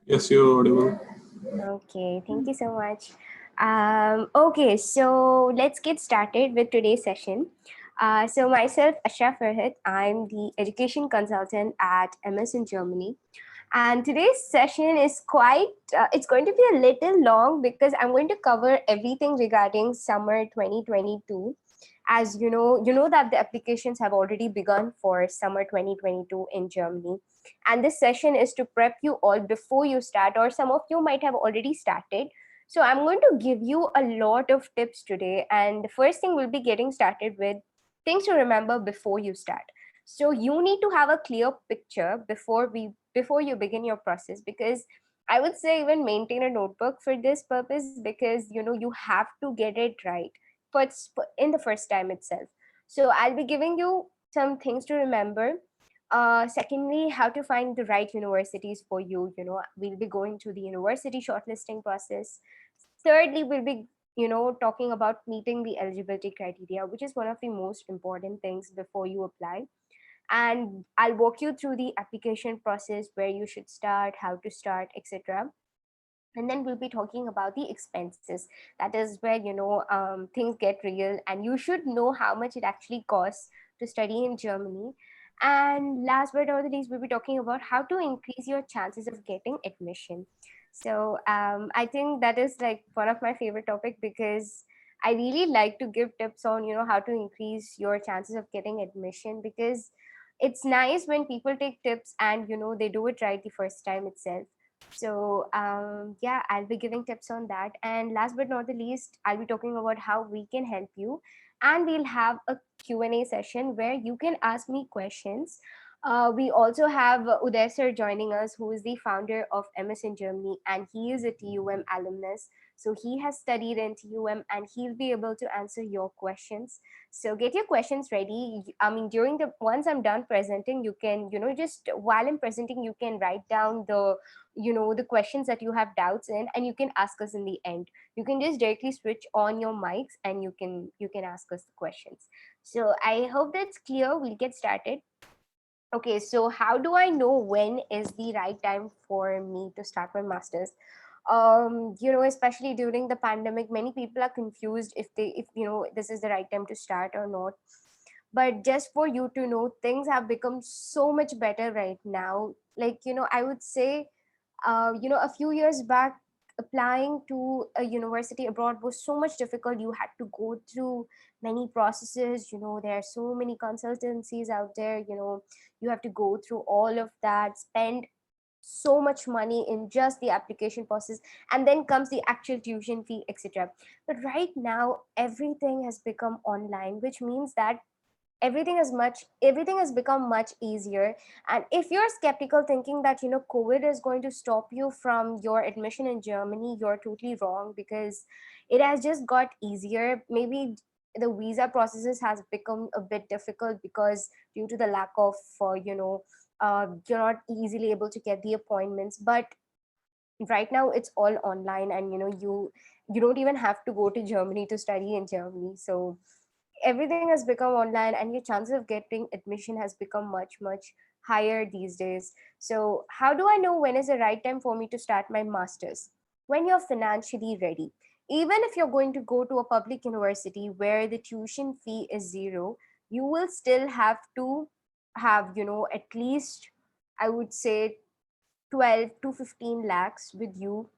Yes, you're audible. Okay, thank you so much. Okay, so let's get started with today's session. So myself, Ashraf Farhat, I'm the education consultant at MS in Germany. And today's session is it's going to be a little long because I'm going to cover everything regarding summer 2022. As you know that the applications have already begun for summer 2022 in Germany. And this session is to prep you all before you start, or some of you might have already started. So I'm going to give you a lot of tips today. And the first thing we'll be getting started with things to remember before you start. So you need to have a clear picture before you begin your process, because I would say even maintain a notebook for this purpose, because you have to get it right in the first time itself. So I'll be giving you some things to remember. Secondly, how to find the right universities for you. We'll be going through the university shortlisting process. Thirdly, we'll be talking about meeting the eligibility criteria, which is one of the most important things before you apply. And I'll walk you through the application process, where you should start, how to start, etc. And then we'll be talking about the expenses. That is where things get real, and you should know how much it actually costs to study in Germany. And last but not the least, we'll be talking about how to increase your chances of getting admission. So I think that is like one of my favorite topic, because I really like to give tips on how to increase your chances of getting admission, because it's nice when people take tips and they do it right the first time itself. So yeah, I'll be giving tips on that. And last but not the least, I'll be talking about how we can help you. And we'll have a Q&A session where you can ask me questions. We also have Uday sir joining us, who is the founder of MS in Germany, and he is a TUM alumnus. So he has studied in TUM, and he'll be able to answer your questions. So get your questions ready. I mean, during the once I'm done presenting, you can, just while I'm presenting, you can write down the questions that you have doubts in, and you can ask us in the end. You can just directly switch on your mics, and you can ask us the questions. So I hope that's clear. We'll get started. Okay, so how do I know when is the right time for me to start my masters? Especially during the pandemic, many people are confused if this is the right time to start or not. But just for you to know, things have become so much better right now. Like, I would say, a few years back, applying to a university abroad was so much difficult. You had to go through many processes. There are so many consultancies out there. You have to go through all of that, spend so much money in just the application process, and then comes the actual tuition fee, etc. But right now everything has become online, which means that everything has become much easier. And if you're skeptical, thinking that COVID is going to stop you from your admission in Germany, you're totally wrong, because it has just got easier. Maybe the visa processes has become a bit difficult, because due to the lack of you're not easily able to get the appointments. But right now it's all online, and you don't even have to go to Germany to study in Germany. So everything has become online, and your chances of getting admission has become much much higher these days. So how do I know when is the right time for me to start my masters? When you're financially ready. Even if you're going to go to a public university where the tuition fee is zero, you will still have to have at least, I would say, 12 to 15 lakhs with you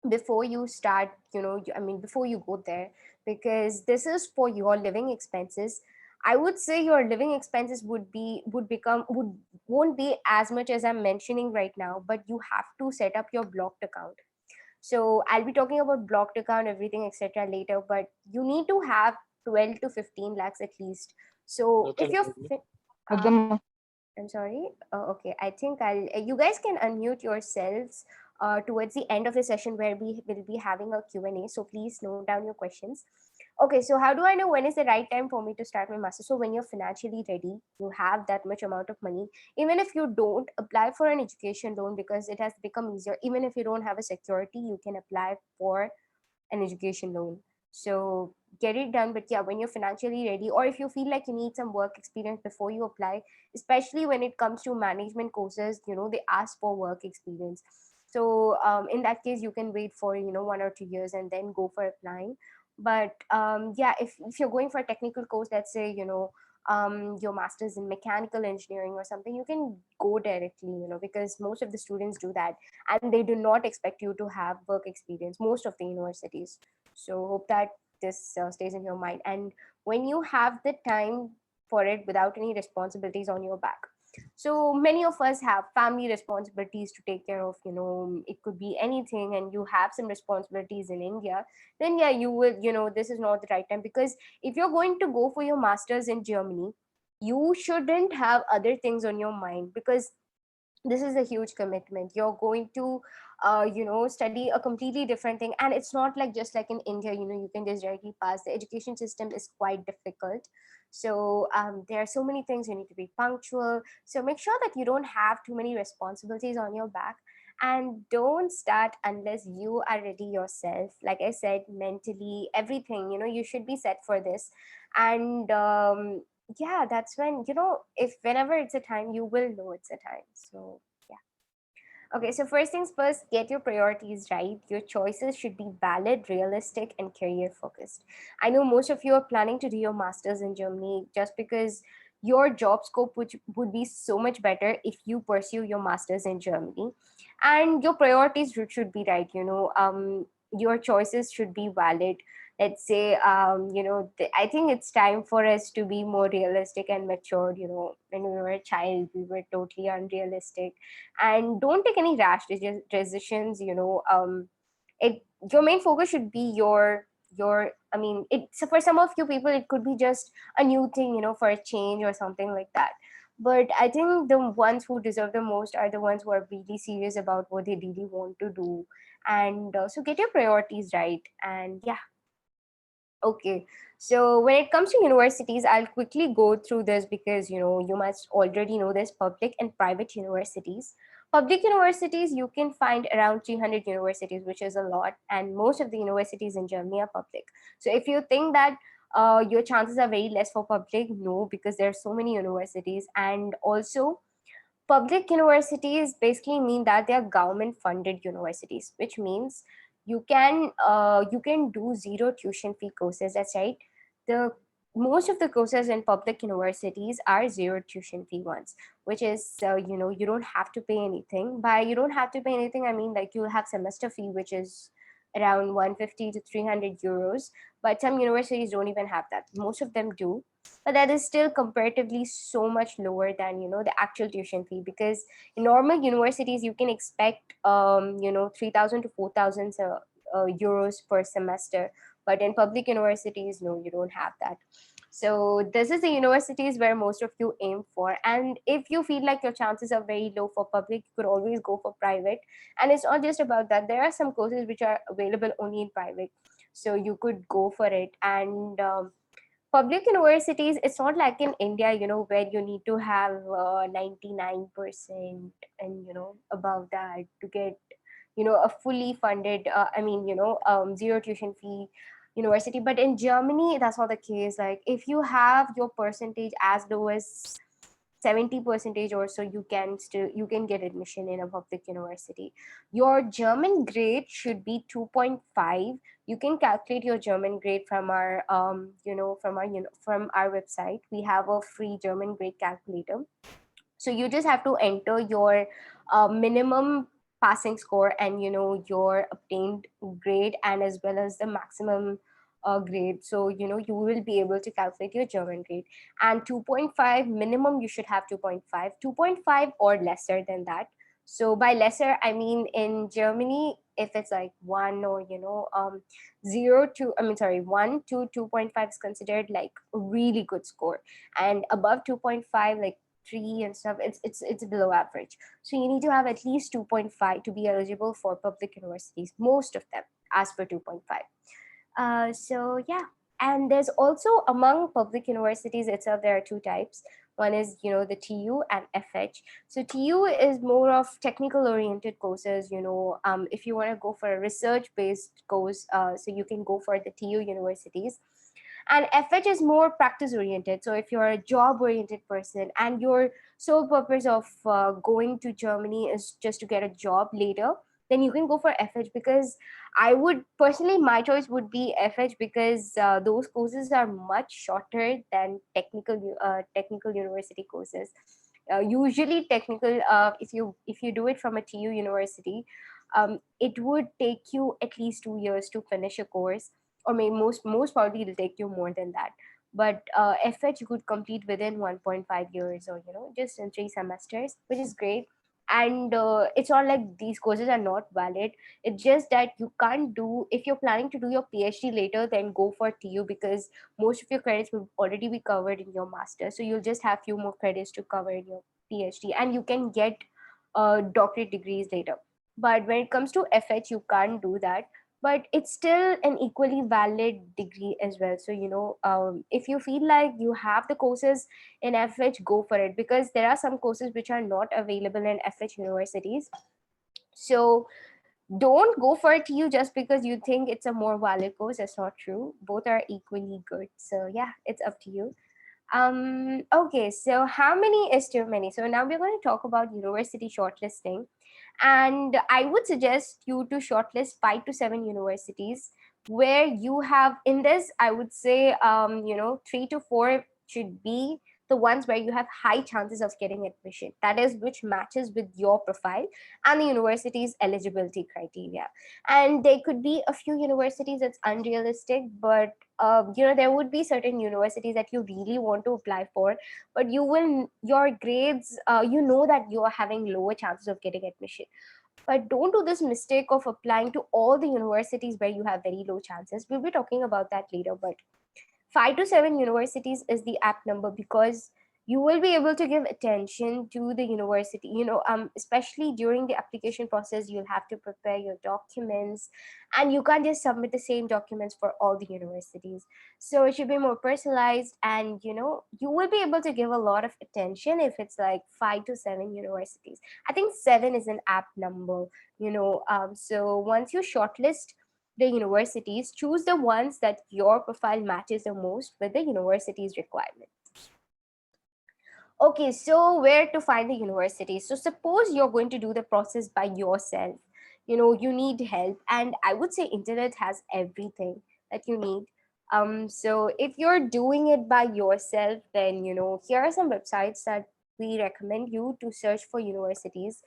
before you start. Before you go there, because this is for your living expenses. I would say your living expenses won't be as much as I'm mentioning right now, but you have to set up your blocked account. So I'll be talking about blocked account, everything, etc. later, but you need to have 12 to 15 lakhs at least. So if you're uh, I'm sorry. Okay, I think you guys can unmute yourselves towards the end of the session, where we will be having a Q&A. So please note down your questions. Okay, so how do I know when is the right time for me to start my master? So when you're financially ready, you have that much amount of money. Even if you don't apply for an education loan, because it has become easier. Even if you don't have a security, you can apply for an education loan. So get it done. But yeah, when you're financially ready, or if you feel like you need some work experience before you apply, especially when it comes to management courses, they ask for work experience. So in that case, you can wait for 1 or 2 years and then go for applying. But yeah, if you're going for a technical course, let's say your master's in mechanical engineering or something, you can go directly, because most of the students do that, and they do not expect you to have work experience, most of the universities. So hope that this stays in your mind. And when you have the time for it without any responsibilities on your back, so many of us have family responsibilities to take care of, it could be anything, and you have some responsibilities in India, then yeah, you will, this is not the right time. Because if you're going to go for your masters in Germany, you shouldn't have other things on your mind, because this is a huge commitment. You're going to study a completely different thing, and it's not like just like in India, you can just directly pass. The education system is quite difficult. So there are so many things. You need to be punctual, so make sure that you don't have too many responsibilities on your back, and don't start unless you are ready yourself. Like I said, mentally, everything, you should be set for this. And yeah, that's when, if whenever it's a time, you will know it's a time. So yeah. Okay, so first things first, get your priorities right. Your choices should be valid, realistic, and career focused. I know most of you are planning to do your masters in Germany just because your job scope would be so much better if you pursue your masters in Germany. And your priorities should be right, your choices should be valid. Let's say, I think it's time for us to be more realistic and matured. When we were a child, we were totally unrealistic. And don't take any rash decisions. It Your main focus should be your I mean, it so for some of you people, it could be just a new thing, for a change or something like that. But I think the ones who deserve the most are the ones who are really serious about what they really want to do. And so get your priorities right. And yeah. Okay, so when it comes to universities, I'll quickly go through this because you must already know this: public and private universities. Public universities, you can find around 300 universities, which is a lot, and most of the universities in Germany are public. So if you think that your chances are very less for public, no, because there are so many universities. And also, public universities basically mean that they are government funded universities, which means you can do zero tuition fee courses. That's right. The Most of the courses in public universities are zero tuition fee ones, which is you don't have to pay anything. By you don't have to pay anything, I mean like you'll have semester fee, which is around 150 to 300 euros. But some universities don't even have that. Most of them do, but that is still comparatively so much lower than the actual tuition fee. Because in normal universities you can expect 3,000 to 4,000 euros per semester, but in public universities, no, you don't have that. So this is the universities where most of you aim for. And if you feel like your chances are very low for public, you could always go for private. And it's not just about that. There are some courses which are available only in private, so you could go for it. And public universities, it's not like in India, where you need to have 99% and above that to get a fully funded zero tuition fee university. But in Germany, that's not the case. Like if you have your percentage as low as 70 percentage or so, you can get admission in a public university. Your German grade should be 2.5. You can calculate your German grade from our from our website. We have a free German grade calculator. So you just have to enter your minimum passing score and your obtained grade, and as well as the maximum grade. So you will be able to calculate your German grade. And 2.5 minimum, you should have 2.5, 2.5 or lesser than that. So by lesser, I mean in Germany, if it's like 1 or 0 to, 1 to 2.5 is considered like a really good score. And above 2.5, like 3 and stuff, it's below average. So you need to have at least 2.5 to be eligible for public universities, most of them ask for 2.5. So yeah. And there's also, among public universities itself, there are two types. One is the TU and FH. So TU is more of technical oriented courses. If you want to go for a research based course, so you can go for the TU universities. And FH is more practice oriented. So if you're a job oriented person and your sole purpose of going to Germany is just to get a job later, then you can go for FH, because I would personally, my choice would be FH, because those courses are much shorter than technical university courses. Usually technical, if you do it from a TU university, it would take you at least 2 years to finish a course, or maybe most probably it'll take you more than that. But FH you could complete within 1.5 years, or just in 3 semesters, which is great. And it's not like these courses are not valid. It's just that you can't do, if you're planning to do your PhD later, then go for TU, because most of your credits will already be covered in your master, so you'll just have few more credits to cover in your PhD, and you can get doctorate degrees later. But when it comes to FH, you can't do that, but it's still an equally valid degree as well. So if you feel like you have the courses in FH, go for it, because there are some courses which are not available in FH universities. So don't go for TU just because you think it's a more valid course. That's not true. Both are equally good. So yeah, it's up to you. Okay, so how many is too many? So now we're going to talk about university shortlisting. And I would suggest you to shortlist 5 to 7 universities where you have, in this, I would say, 3 to 4 should be the ones where you have high chances of getting admission. That is, which matches with your profile and the university's eligibility criteria. And there could be a few universities that's unrealistic, but there would be certain universities that you really want to apply for, but your grades, that you are having lower chances of getting admission. But don't do this mistake of applying to all the universities where you have very low chances. We'll be talking about that later, but 5 to 7 universities is the apt number, because you will be able to give attention to the university, especially during the application process. You'll have to prepare your documents, and you can't just submit the same documents for all the universities. So it should be more personalized, and you will be able to give a lot of attention if it's like 5 to 7 universities. I think 7 is an apt number. So once you shortlist the universities, choose the ones that your profile matches the most with the university's requirement. Okay, so where to find the university? So suppose you're going to do the process by yourself. You need help, and I would say internet has everything that you need. So if you're doing it by yourself, then here are some websites that we recommend you to search for universities.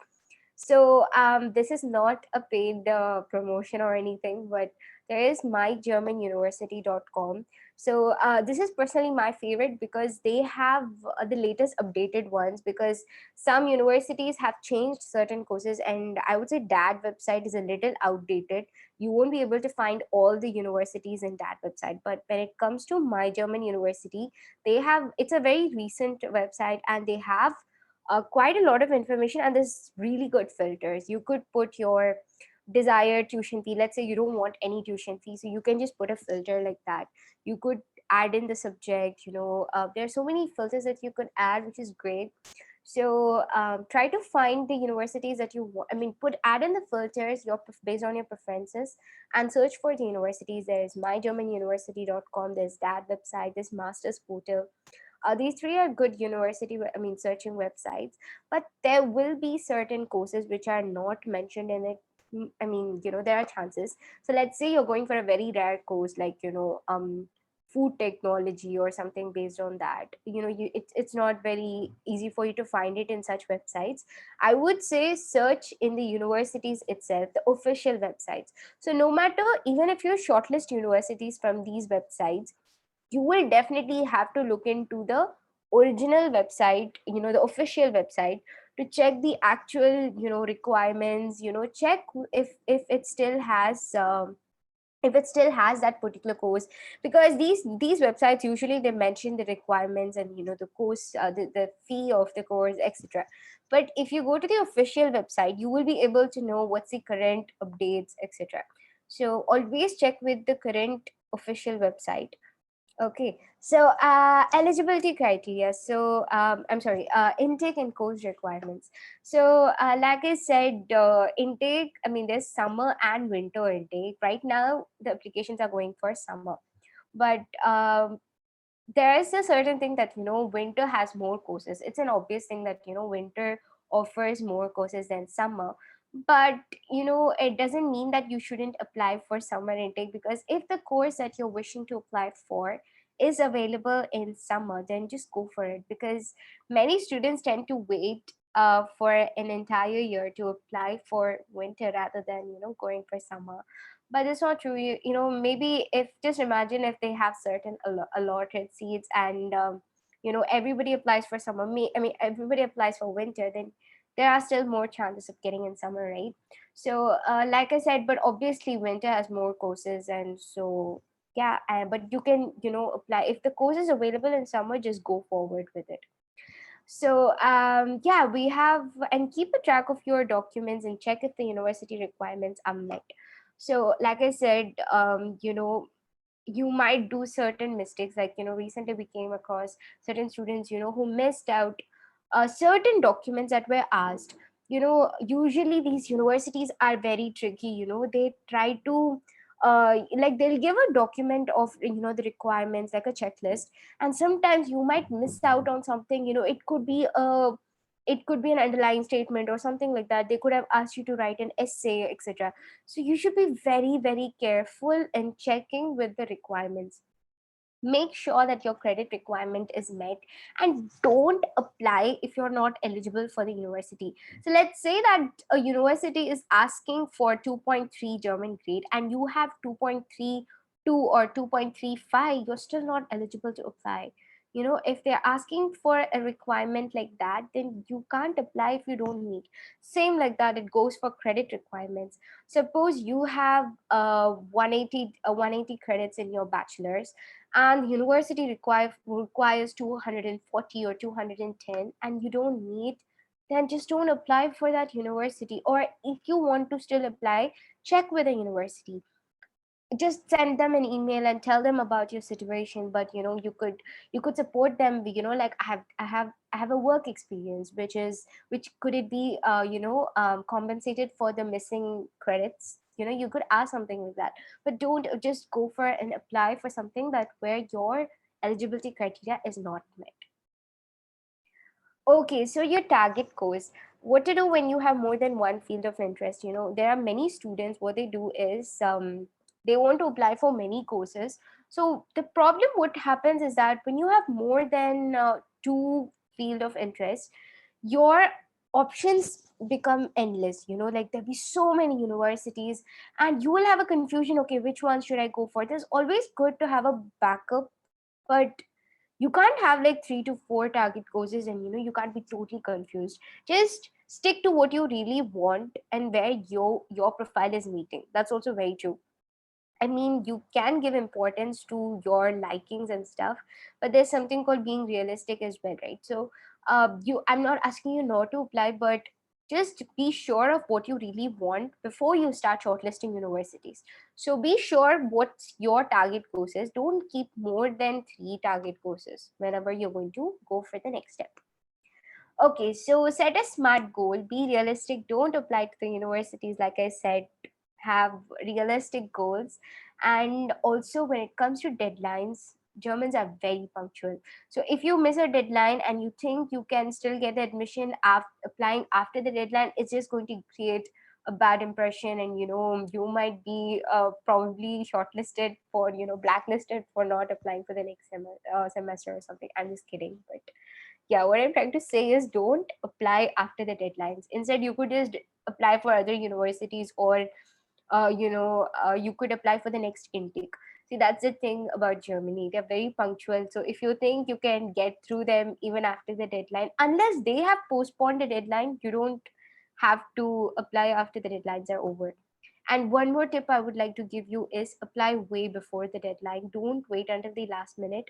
So this is not a paid promotion or anything, but there is mygermanuniversity.com. So this is personally my favorite, because they have the latest updated ones, because some universities have changed certain courses, and I would say that website is a little outdated. You won't be able to find all the universities in that website. But when it comes to My German University, it's a very recent website, and they have quite a lot of information, and there's really good filters. You could put your desired tuition fee. Let's say you don't want any tuition fee, so you can just put a filter like that. You could add in the subject. There are so many filters that you could add, which is great. So try to find the universities that you want. I mean, add in the filters based on your preferences, and search for the universities. There's mygermanuniversity.com, there's that website, there's Masters Portal. These three are good searching websites, but there will be certain courses which are not mentioned in it. There are chances. So let's say you're going for a very rare course, like food technology or something based on that. It's not very easy for you to find it in such websites. I would say search in the universities itself, the official websites. So no matter, even if you shortlist universities from these websites, you will definitely have to look into the original website, the official website, to check the actual requirements. Check if it still has that particular course, because these websites usually they mention the requirements and the course, the fee of the course, etc. But if you go to the official website, you will be able to know what's the current updates, etc. So always check with the current official website. Okay, so eligibility criteria. So I'm sorry, intake and course requirements. So like I said, intake, there's summer and winter intake. Right now, the applications are going for summer. But there is a certain thing that, winter has more courses. It's an obvious thing that, winter offers more courses than summer. But it doesn't mean that you shouldn't apply for summer intake, because if the course that you're wishing to apply for is available in summer, then just go for it, because many students tend to wait for an entire year to apply for winter rather than going for summer. But it's not true. Maybe, if just imagine if they have certain allotted seats, and everybody applies for summer, I mean everybody applies for winter, then there are still more chances of getting in summer, right? So like I said, but obviously winter has more courses, and so yeah, but you can apply if the course is available in summer, just go forward with it. So yeah, we have, and keep a track of your documents and check if the university requirements are met. So like I said, you might do certain mistakes, like recently we came across certain students who missed out certain documents that were asked. Usually these universities are very tricky. They try to like, they'll give a document of the requirements, like a checklist, and sometimes you might miss out on something. It could be an underlying statement or something like that. They could have asked you to write an essay, etc. So you should be very, very careful in checking with the requirements. Make sure that your credit requirement is met, and don't apply if you're not eligible for the university. So let's say that a university is asking for 2.3 German grade and you have 2.32 or 2.35, you're still not eligible to apply. If they're asking for a requirement like that, then you can't apply if you don't meet. Same like that, it goes for credit requirements. Suppose you have 180 credits in your bachelor's, and university requires 240 or 210, and you don't meet, then just don't apply for that university. Or if you want to still apply, check with the university, just send them an email and tell them about your situation. But you could support them, like, I have a work experience, which could it be compensated for the missing credits. You could ask something like that. But don't just go for and apply for something that where your eligibility criteria is not met. Okay, so your target course. What to do when you have more than one field of interest? There are many students, what they do is they want to apply for many courses. So the problem, what happens is that when you have more than two field of interest, your options become endless. Like, there'll be so many universities, and you will have a confusion. Okay, which one should I go for? There's always good to have a backup, but you can't have like 3 to 4 target courses, and you can't be totally confused. Just stick to what you really want and where your profile is meeting. That's also very true. I mean, you can give importance to your likings and stuff, but there's something called being realistic as well, right? So, I'm not asking you not to apply, but just be sure of what you really want before you start shortlisting universities. So, be sure what's your target courses. Don't keep more than 3 target courses whenever you're going to go for the next step. Okay, so set a smart goal, be realistic, don't apply to the universities, like I said, have realistic goals. And also, when it comes to deadlines, Germans are very punctual. So if you miss a deadline and you think you can still get the admission after applying after the deadline, it's just going to create a bad impression, and you might be probably shortlisted for blacklisted for not applying for the next semester or something. I'm just kidding, but yeah, what I'm trying to say is, don't apply after the deadlines. Instead, you could just apply for other universities, or you could apply for the next intake. See, that's the thing about Germany, they're very punctual. So if you think you can get through them even after the deadline, unless they have postponed the deadline, you don't have to apply after the deadlines are over. And one more tip I would like to give you is, apply way before the deadline. Don't wait until the last minute,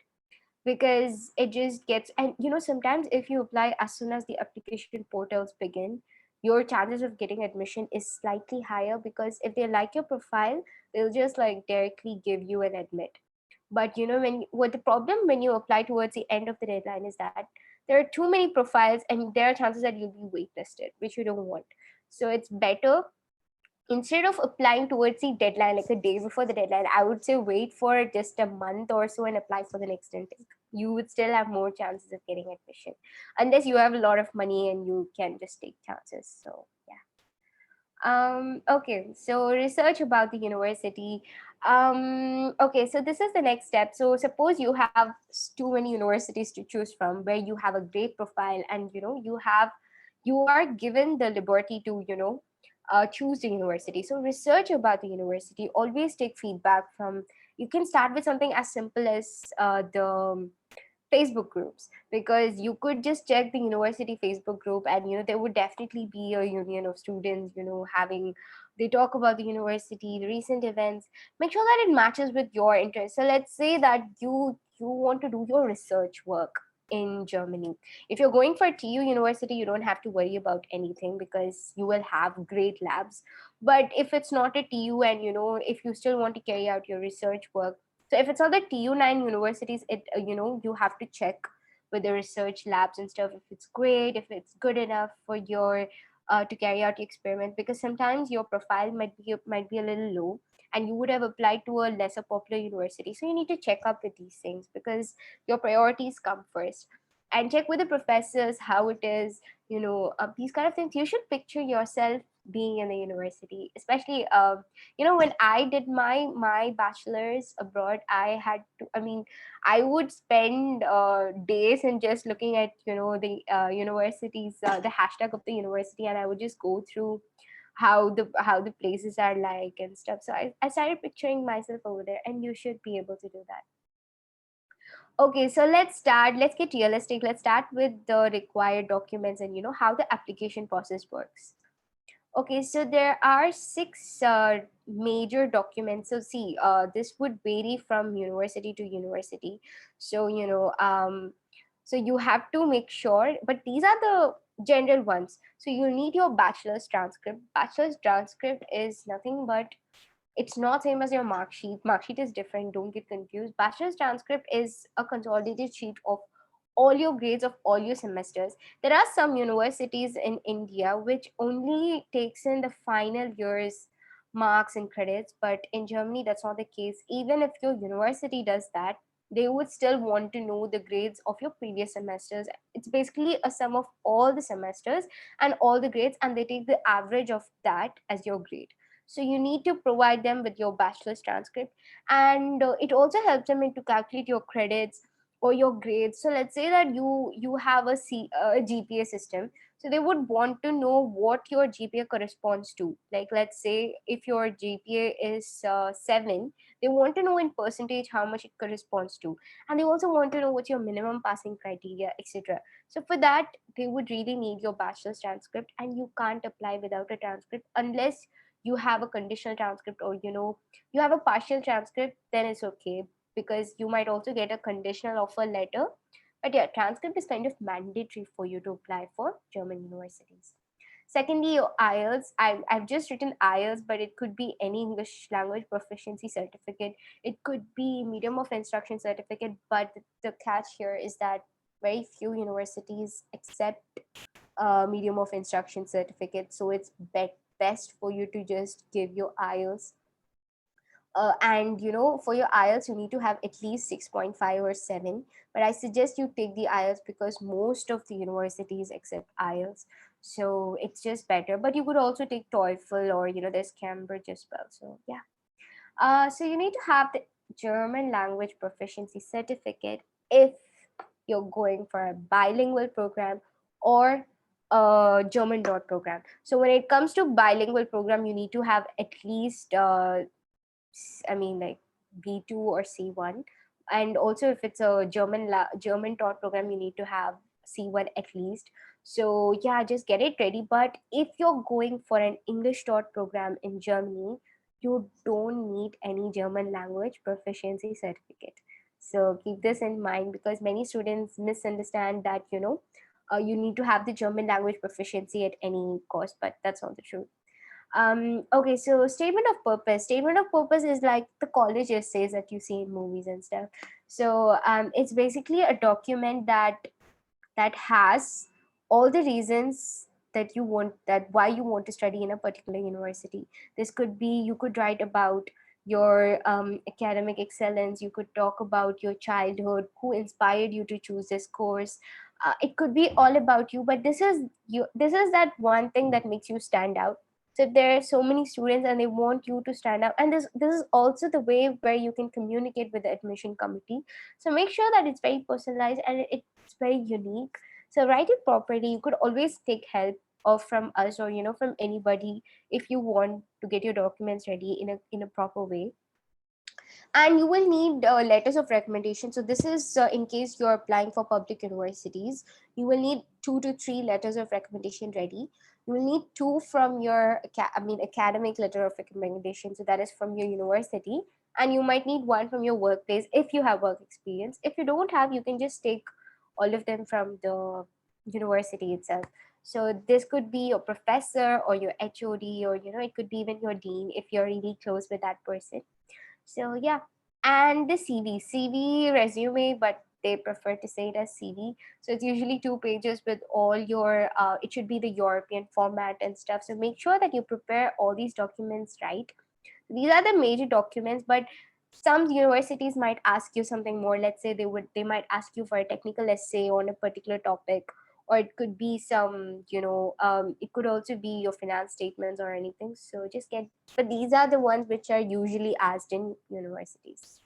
because it just gets, and sometimes if you apply as soon as the application portals begin, your chances of getting admission is slightly higher, because if they like your profile, they'll just like directly give you an admit. But when what the problem when you apply towards the end of the deadline is that there are too many profiles, and there are chances that you'll be waitlisted, which you don't want. So it's better, instead of applying towards the deadline, like a day before the deadline, I would say wait for just a month or so and apply for the next intake. You would still have more chances of getting admission, unless you have a lot of money and you can just take chances. So yeah. Okay, so research about the university. Okay, so this is the next step. So suppose you have too many universities to choose from where you have a great profile, and you are given the liberty to choose the university. So research about the university. Always take feedback from. You can start with something as simple as the Facebook groups, because you could just check the university Facebook group, and there would definitely be a union of students having, they talk about the university, the recent events. Make sure that it matches with your interest. So let's say that you want to do your research work in Germany. If you're going for TU University, you don't have to worry about anything because you will have great labs. But if it's not a TU, and if you still want to carry out your research work, so if it's all the TU9 universities, you have to check with the research labs and stuff if it's great, if it's good enough for your to carry out the experiment. Because sometimes your profile might be a little low, and you would have applied to a lesser popular university. So you need to check up with these things because your priorities come first. And check with the professors how it is. These kind of things. You should picture yourself being in the university, especially when I did my bachelor's abroad. I would spend days in just looking at the universities, the hashtag of the university, and I would just go through how the places are like and stuff. So I started picturing myself over there, and you should be able to do that. Okay, so let's get realistic. Let's start with the required documents and how the application process works. Okay, so there are six major documents. So see, this would vary from university to university. So so you have to make sure, but these are the general ones. So you need your bachelor's transcript. Bachelor's transcript is nothing but, it's not same as your mark sheet. Mark sheet is different, don't get confused. Bachelor's transcript is a consolidated sheet of all your grades of all your semesters. There are some universities in India which only takes in the final year's marks and credits, but in Germany that's not the case. Even if your university does that, they would still want to know the grades of your previous semesters. It's basically a sum of all the semesters and all the grades, and they take the average of that as your grade. So you need to provide them with your bachelor's transcript, and it also helps them to calculate your credits or your grades. So let's say that you have a GPA system. So they would want to know what your GPA corresponds to. Like, let's say if your GPA is 7, they want to know in percentage how much it corresponds to, and they also want to know what's your minimum passing criteria, etc. So for that, they would really need your bachelor's transcript, and you can't apply without a transcript unless you have a conditional transcript, or you have a partial transcript. Then it's okay, because you might also get a conditional offer letter. But yeah, transcript is kind of mandatory for you to apply for German universities. Secondly, your IELTS. I've just written IELTS, but it could be any English language proficiency certificate. It could be medium of instruction certificate. But the catch here is that very few universities accept medium of instruction certificate. So it's best for you to just give your IELTS. And for your IELTS, you need to have at least 6.5 or 7. But I suggest you take the IELTS because most of the universities accept IELTS. So it's just better. But you could also take TOEFL, or there's Cambridge as well. So yeah. So you need to have the German language proficiency certificate if you're going for a bilingual program or a German dot program. So when it comes to bilingual program, you need to have at least like B2 or C1. And also if it's a German taught program, you need to have C1 at least. So yeah, just get it ready. But if you're going for an English taught program in Germany, you don't need any German language proficiency certificate. So keep this in mind, because many students misunderstand that you need to have the German language proficiency at any cost, but that's not the truth. Okay, so statement of purpose. Statement of purpose is like the college essays that you see in movies and stuff. So it's basically a document that has all the reasons that why you want to study in a particular university. This could be, you could write about your academic excellence. You could talk about your childhood, who inspired you to choose this course. It could be all about you, but this is that one thing that makes you stand out. So if there are so many students and they want you to stand up, and this is also the way where you can communicate with the admission committee. So make sure that it's very personalized and it's very unique. So write it properly. You could always take help or from us, or from anybody, if you want to get your documents ready in a proper way. And you will need letters of recommendation. So this is in case you're applying for public universities, you will need 2 to 3 letters of recommendation ready. You will need 2 from your academic letter of recommendation, so that is from your university. And you might need 1 from your workplace if you have work experience. If you don't have, you can just take all of them from the university itself. So this could be your professor or your HOD, or it could be even your dean if you're really close with that person. So yeah, and the CV resume, but they prefer to say it as CV. So it's usually 2 pages with all your. It should be the European format and stuff. So make sure that you prepare all these documents right. These are the major documents, but some universities might ask you something more. Let's say they might ask you for a technical essay on a particular topic, or it could be some it could also be your finance statements or anything. So just get, but these are the ones which are usually asked in universities.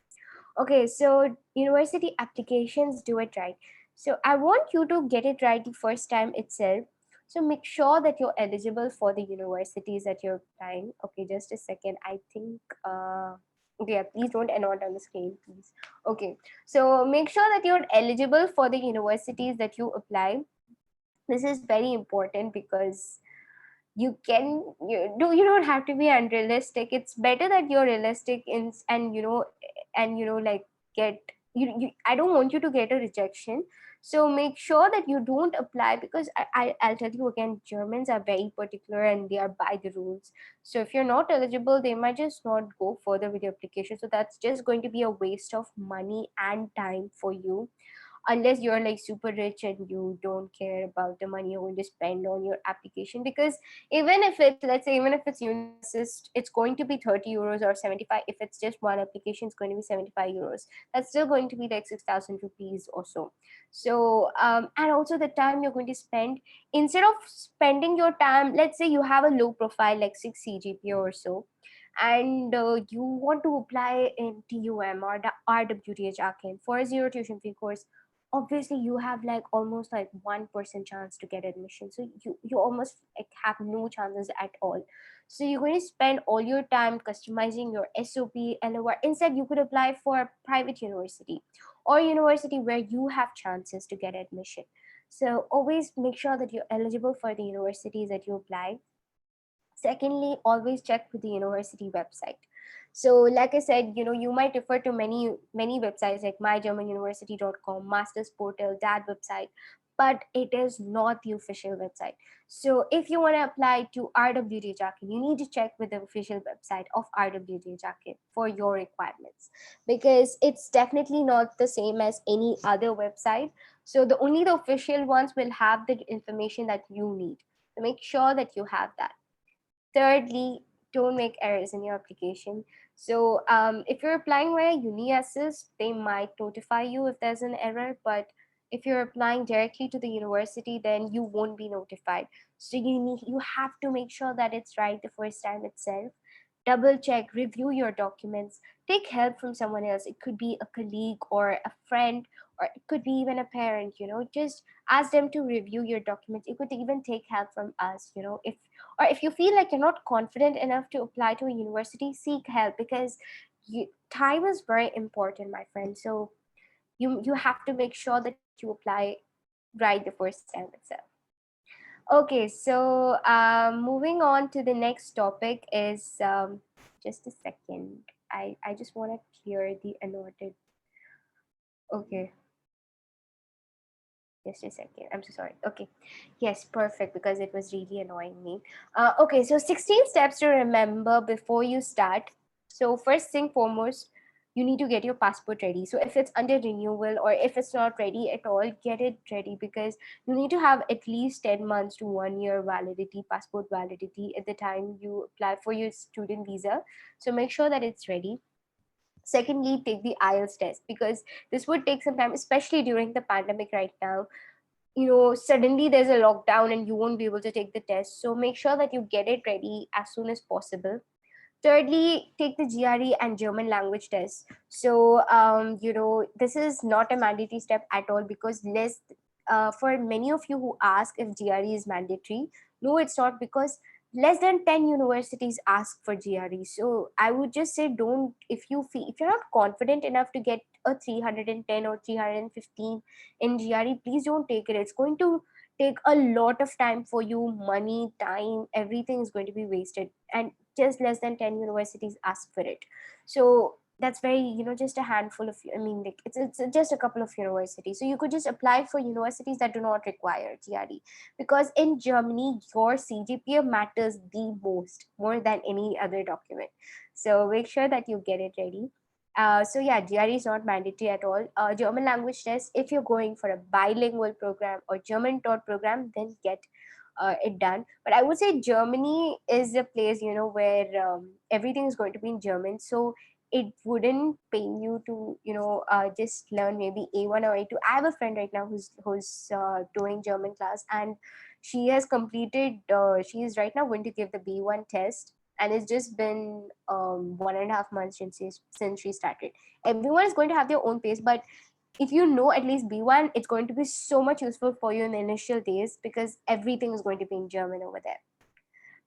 Okay, so university applications, do it right. So I want you to get it right the first time itself. So make sure that you're eligible for the universities that you're applying. Okay, just a second. I think okay, yeah, please don't annotate on the screen, please. Okay, so make sure that you're eligible for the universities that you apply. This is very important because you don't have to be unrealistic. It's better that you're realistic in, and like get I don't want you to get a rejection. So make sure that you don't apply, because I'll tell you again, Germans are very particular and they are by the rules. So if you're not eligible, they might just not go further with your application. So that's just going to be a waste of money and time for you, unless you're like super rich and you don't care about the money you're going to spend on your application. Because even if it's, let's say, even if it's uni assist, it's going to be 30 euros or 75. If it's just one application, it's going to be 75 euros. That's still going to be like 6,000 rupees or so. So and also the time you're going to spend, instead of spending your time, let's say you have a low profile like 6 CGPA or so, and you want to apply in TUM or the RWTH for a zero tuition fee course. Obviously you have like almost like 1% chance to get admission. So you almost like have no chances at all. So you're going to spend all your time customizing your SOP, LOR. Instead, you could apply for a private university or university where you have chances to get admission. So always make sure that you're eligible for the universities that you apply. Secondly, always check with the university website. So like I said, you might refer to many websites like mygermanuniversity.com, masters portal, that website, but it is not the official website. So if you want to apply to RWD Jacket, you need to check with the official website of RWD Jacket for your requirements, because it's definitely not the same as any other website. So the official ones will have the information that you need. So make sure that you have that. Thirdly, don't make errors in your application. So if you're applying via UniAssist, they might notify you if there's an error, but if you're applying directly to the university, then you won't be notified. So you have to make sure that it's right the first time itself. Double check, review your documents, take help from someone else. It could be a colleague or a friend, or it could be even a parent. Just ask them to review your documents. You could even take help from us. If you feel like you're not confident enough to apply to a university, seek help, because time is very important, my friend. So you have to make sure that you apply right the first time itself. Okay, so moving on to the next topic is just a second. I just want to clear the annotated. Okay, just a second. I'm so sorry. Okay. Yes, perfect, because it was really annoying me. Okay, so 16 steps to remember before you start. So first thing foremost, you need to get your passport ready. So if it's under renewal or if it's not ready at all, get it ready, because you need to have at least 10 months to 1 year validity, passport validity at the time you apply for your student visa. So make sure that it's ready. Secondly, take the IELTS test, because this would take some time, especially during the pandemic right now. suddenly there's a lockdown and you won't be able to take the test. So make sure that you get it ready as soon as possible. Thirdly, take the GRE and German language test. So, this is not a mandatory step at all, because for many of you who ask if GRE is mandatory, no, it's not, because less than 10 universities ask for GRE. So I would just say, don't, if you're not confident enough to get a 310 or 315 in GRE, please don't take it. It's going to take a lot of time for you, money, time, everything is going to be wasted. And just less than 10 universities ask for it. So that's very, just a handful of, I mean, like, it's just a couple of universities. So you could just apply for universities that do not require GRE, because in Germany your CGPA matters the most, more than any other document. So make sure that you get it ready. So yeah, GRE is not mandatory at all. German language test, if you're going for a bilingual program or German taught program, then get it done. But I would say Germany is a place, where everything is going to be in German. So it wouldn't pain you to, just learn maybe A1 or A2. I have a friend right now who's doing German class, and she has completed. She is right now going to give the B1 test, and it's just been 1.5 months since she started. Everyone is going to have their own pace, but if you know at least B1, it's going to be so much useful for you in the initial days, because everything is going to be in German over there.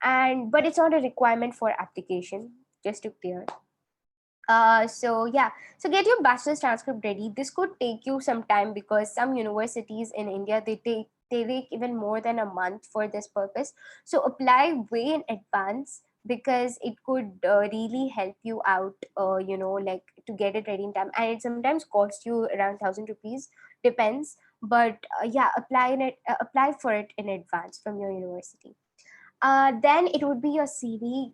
And but it's not a requirement for application, just to clear. So yeah, so get your bachelor's transcript ready. This could take you some time, because some universities in India, they take even more than a month for this purpose. So apply way in advance, because it could really help you out, like, to get it ready in time. And it sometimes costs you around 1,000 rupees, depends. But yeah, apply for it in advance from your university. Then it would be your CV.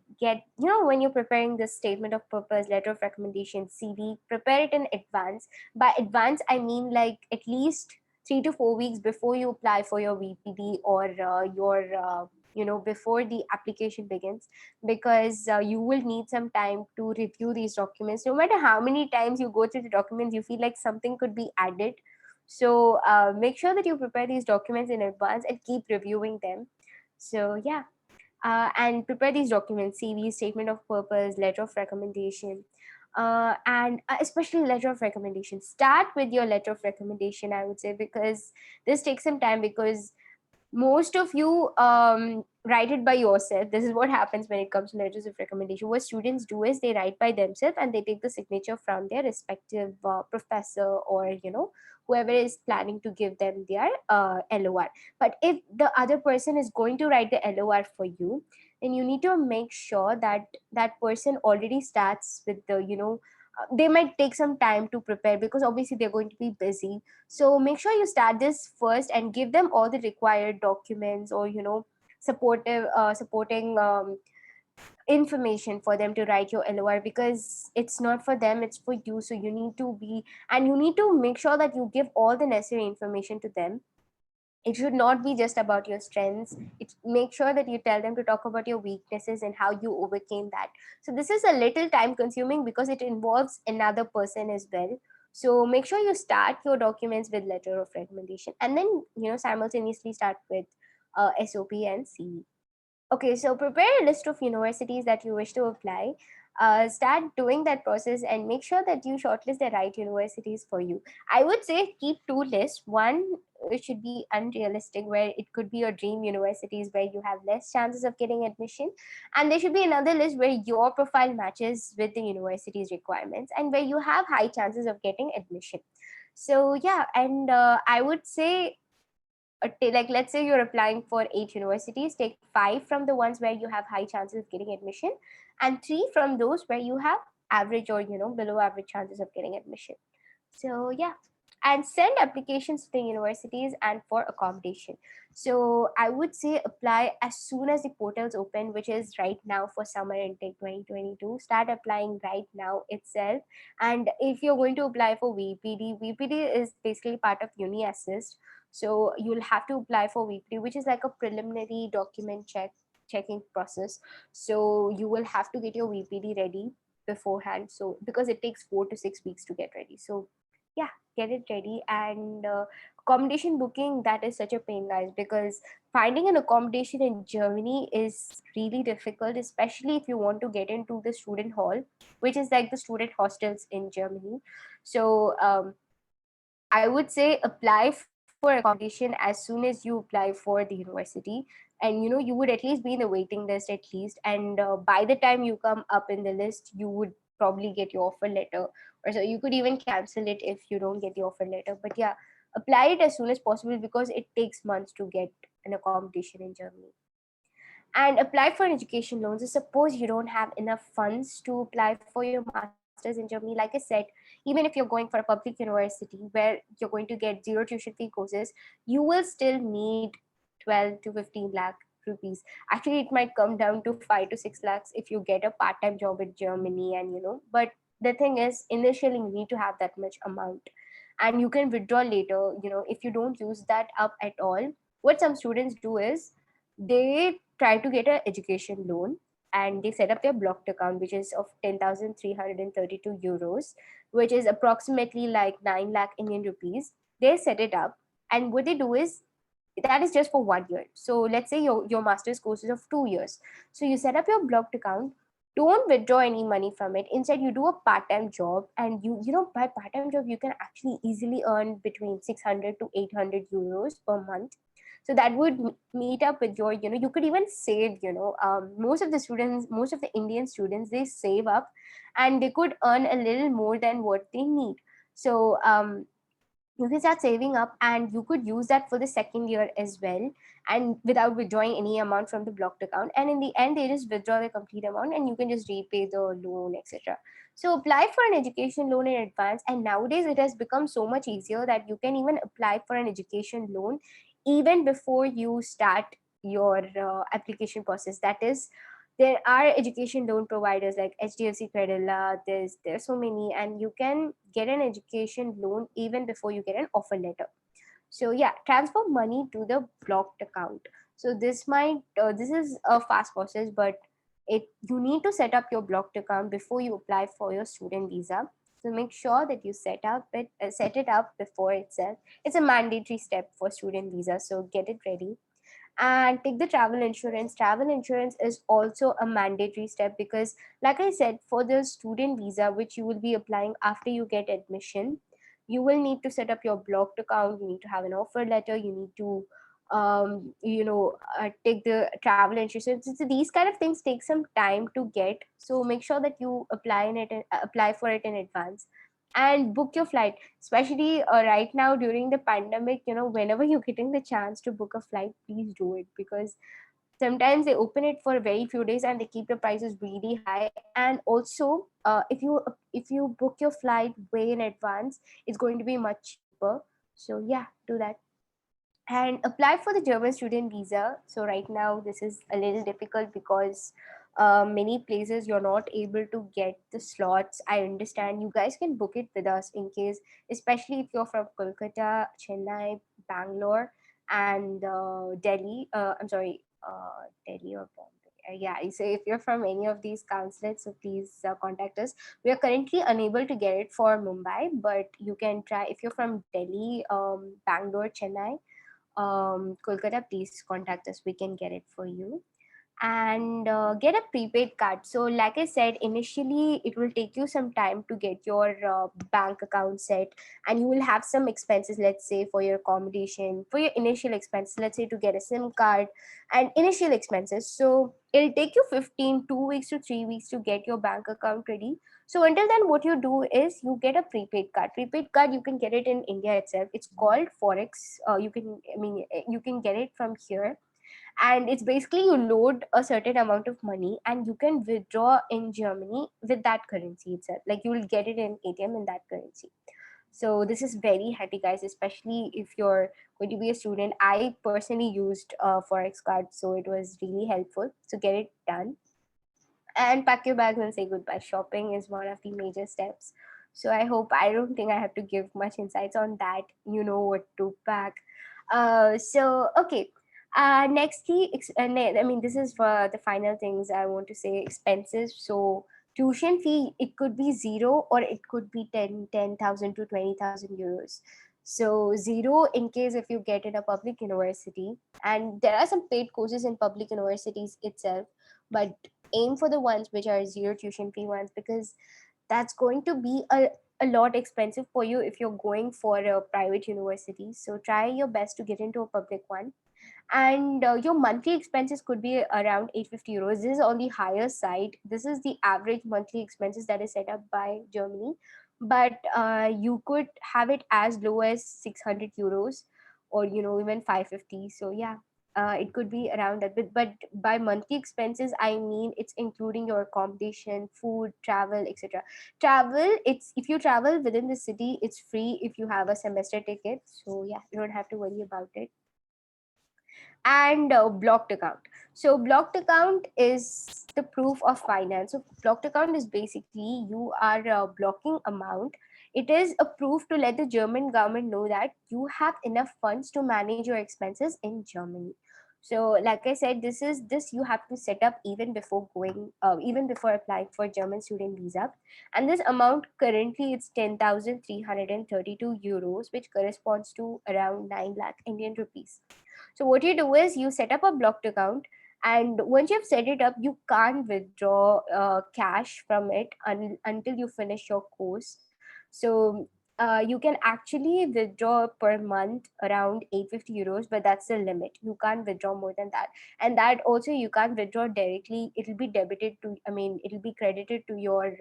When you're preparing this statement of purpose, letter of recommendation, CV, prepare it in advance. By advance, I mean like at least 3 to 4 weeks before you apply for your VPD, or before the application begins, because you will need some time to review these documents. No matter how many times you go through the documents, you feel like something could be added. So make sure that you prepare these documents in advance and keep reviewing them. So yeah, and prepare these documents: CV, statement of purpose, letter of recommendation, and especially letter of recommendation. Start with your letter of recommendation, I would say, because this takes some time, because most of you write it by yourself. This is what happens when it comes to letters of recommendation. What students do is they write by themselves, and they take the signature from their respective professor, or whoever is planning to give them their LOR. But if the other person is going to write the LOR for you, then you need to make sure that that person already starts with the they might take some time to prepare, because obviously they're going to be busy. So make sure you start this first and give them all the required documents, or supporting information for them to write your LOR, because it's not for them, it's for you. So you need to make sure that you give all the necessary information to them. It should not be just about your strengths. Make sure that you tell them to talk about your weaknesses and how you overcame that. So this is a little time consuming, because it involves another person as well. So make sure you start your documents with letter of recommendation, and then simultaneously start with SOP and CE. Okay, so prepare a list of universities that you wish to apply. Start doing that process and make sure that you shortlist the right universities for you. I would say keep two lists. One should be unrealistic, where it could be your dream universities where you have less chances of getting admission. And there should be another list where your profile matches with the university's requirements and where you have high chances of getting admission. So, yeah, and I would say like, let's say you're applying for 8 universities, take 5 from the ones where you have high chances of getting admission, and 3 from those where you have average or below average chances of getting admission. So yeah, and send applications to the universities and for accommodation. So I would say apply as soon as the portals open, which is right now for summer intake 2022. Start applying right now itself. And if you're going to apply for VPD is basically part of Uni Assist. So you'll have to apply for VPD, which is like a preliminary document checking process. So you will have to get your VPD ready beforehand. So because it takes 4 to 6 weeks to get ready. So yeah, get it ready. And accommodation booking, that is such a pain, guys, because finding an accommodation in Germany is really difficult, especially if you want to get into the student hall, which is like the student hostels in Germany. So I would say apply for accommodation as soon as you apply for the university. And you would at least be in the waiting list at least. And by the time you come up in the list, you would probably get your offer letter. Or so you could even cancel it if you don't get the offer letter. But yeah, apply it as soon as possible because it takes months to get an accommodation in Germany. And apply for an education loan. So suppose you don't have enough funds to apply for your masters in Germany. Like I said, even if you're going for a public university where you're going to get zero tuition fee courses, you will still need 12 to 15 lakh rupees. Actually, it might come down to 5 to 6 lakhs if you get a part-time job in Germany. But the thing is, initially you need to have that much amount, and you can withdraw later. If you don't use that up at all, what some students do is they try to get an education loan, and they set up their blocked account, which is of 10,332 euros, which is approximately like 9 lakh Indian rupees. They set it up, and what they do is that is just for 1 year. So let's say your master's course is of 2 years. So you set up your blocked account, don't withdraw any money from it. Instead, you do a part-time job, and by part-time job you can actually easily earn between 600 to 800 euros per month. So that would meet up with your, you could even save. Most of the Indian students, they save up, and they could earn a little more than what they need. So you can start saving up, and you could use that for the second year as well, and without withdrawing any amount from the blocked account. And in the end, they just withdraw the complete amount, and you can just repay the loan, etc. So apply for an education loan in advance. And nowadays it has become so much easier that you can even apply for an education loan even before you start your application process. That is, there are education loan providers like HDFC Credila. There's so many, and you can get an education loan even before you get an offer letter. So yeah, transfer money to the blocked account. So this is a fast process, but it you need to set up your blocked account before you apply for your student visa. So make sure that you set it up before itself. It's a mandatory step for student visa, so get it ready. And take the travel insurance. Travel insurance is also a mandatory step because, like I said, for the student visa, which you will be applying after you get admission, you will need to set up your blocked account. You need to have an offer letter. You need to take the travel insurance. So these kind of things take some time to get, so make sure that you apply for it in advance. And book your flight, especially right now during the pandemic. Whenever you're getting the chance to book a flight, please do it, because sometimes they open it for a very few days and they keep the prices really high. And also, if you book your flight way in advance, it's going to be much cheaper. So yeah, do that. And apply for the German student visa. So right now this is a little difficult because many places you're not able to get the slots. I understand, you guys can book it with us in case, especially if you're from Kolkata, Chennai, Bangalore, and Delhi. I'm sorry, Delhi or Bombay. Yeah, so if you're from any of these consulates, so please contact us. We are currently unable to get it for Mumbai, but you can try if you're from Delhi, Bangalore, Chennai, Kolkata, please contact us. We can get it for you. And get a prepaid card. So, like I said, initially it will take you some time to get your bank account set, and you will have some expenses, let's say for your accommodation, for your initial expenses, let's say to get a SIM card and initial expenses. So, it'll take you 2 weeks to 3 weeks to get your bank account ready. So until then, what you do is you get a prepaid card. Prepaid card, you can get it in India itself. It's called Forex. You can get it from here, and it's basically you load a certain amount of money and you can withdraw in Germany with that currency itself. Like you will get it in ATM in that currency. So this is very handy, guys, especially if you're going to be a student. I personally used Forex card, so it was really helpful. So get it done and pack your bags and say goodbye. Shopping is one of the major steps. So I don't think I have to give much insights on that. You know what to pack. So okay. Nextly, I mean, this is for the final things I want to say. Expenses. So tuition fee, it could be zero or it could be 10,000 to 20,000 euros. So zero in case if you get in a public university, and there are some paid courses in public universities itself, but aim for the ones which are zero tuition fee ones, because that's going to be a lot expensive for you if you're going for a private university. So try your best to get into a public one. And your monthly expenses could be around 850 euros. This is on the higher side. This is the average monthly expenses that is set up by Germany, but you could have it as low as 600 euros, or even 550. So yeah, it could be around that. But by monthly expenses, I mean it's including your accommodation, food, travel, etc. Travel, it's if you travel within the city, it's free if you have a semester ticket. So yeah, you don't have to worry about it. And blocked account. So blocked account is the proof of finance. So blocked account is basically you are blocking amount. It is a proof to let the German government know that you have enough funds to manage your expenses in Germany. So like I said, this you have to set up even before going, even before applying for German student visa. And this amount currently it's 10,332 euros, which corresponds to around 9 lakh Indian rupees. So what you do is you set up a blocked account, and once you've set it up, you can't withdraw cash from it until you finish your course. So you can actually withdraw per month around 850 euros, but that's the limit. You can't withdraw more than that. And that also you can't withdraw directly. It'll be debited to, I mean, it'll be credited to your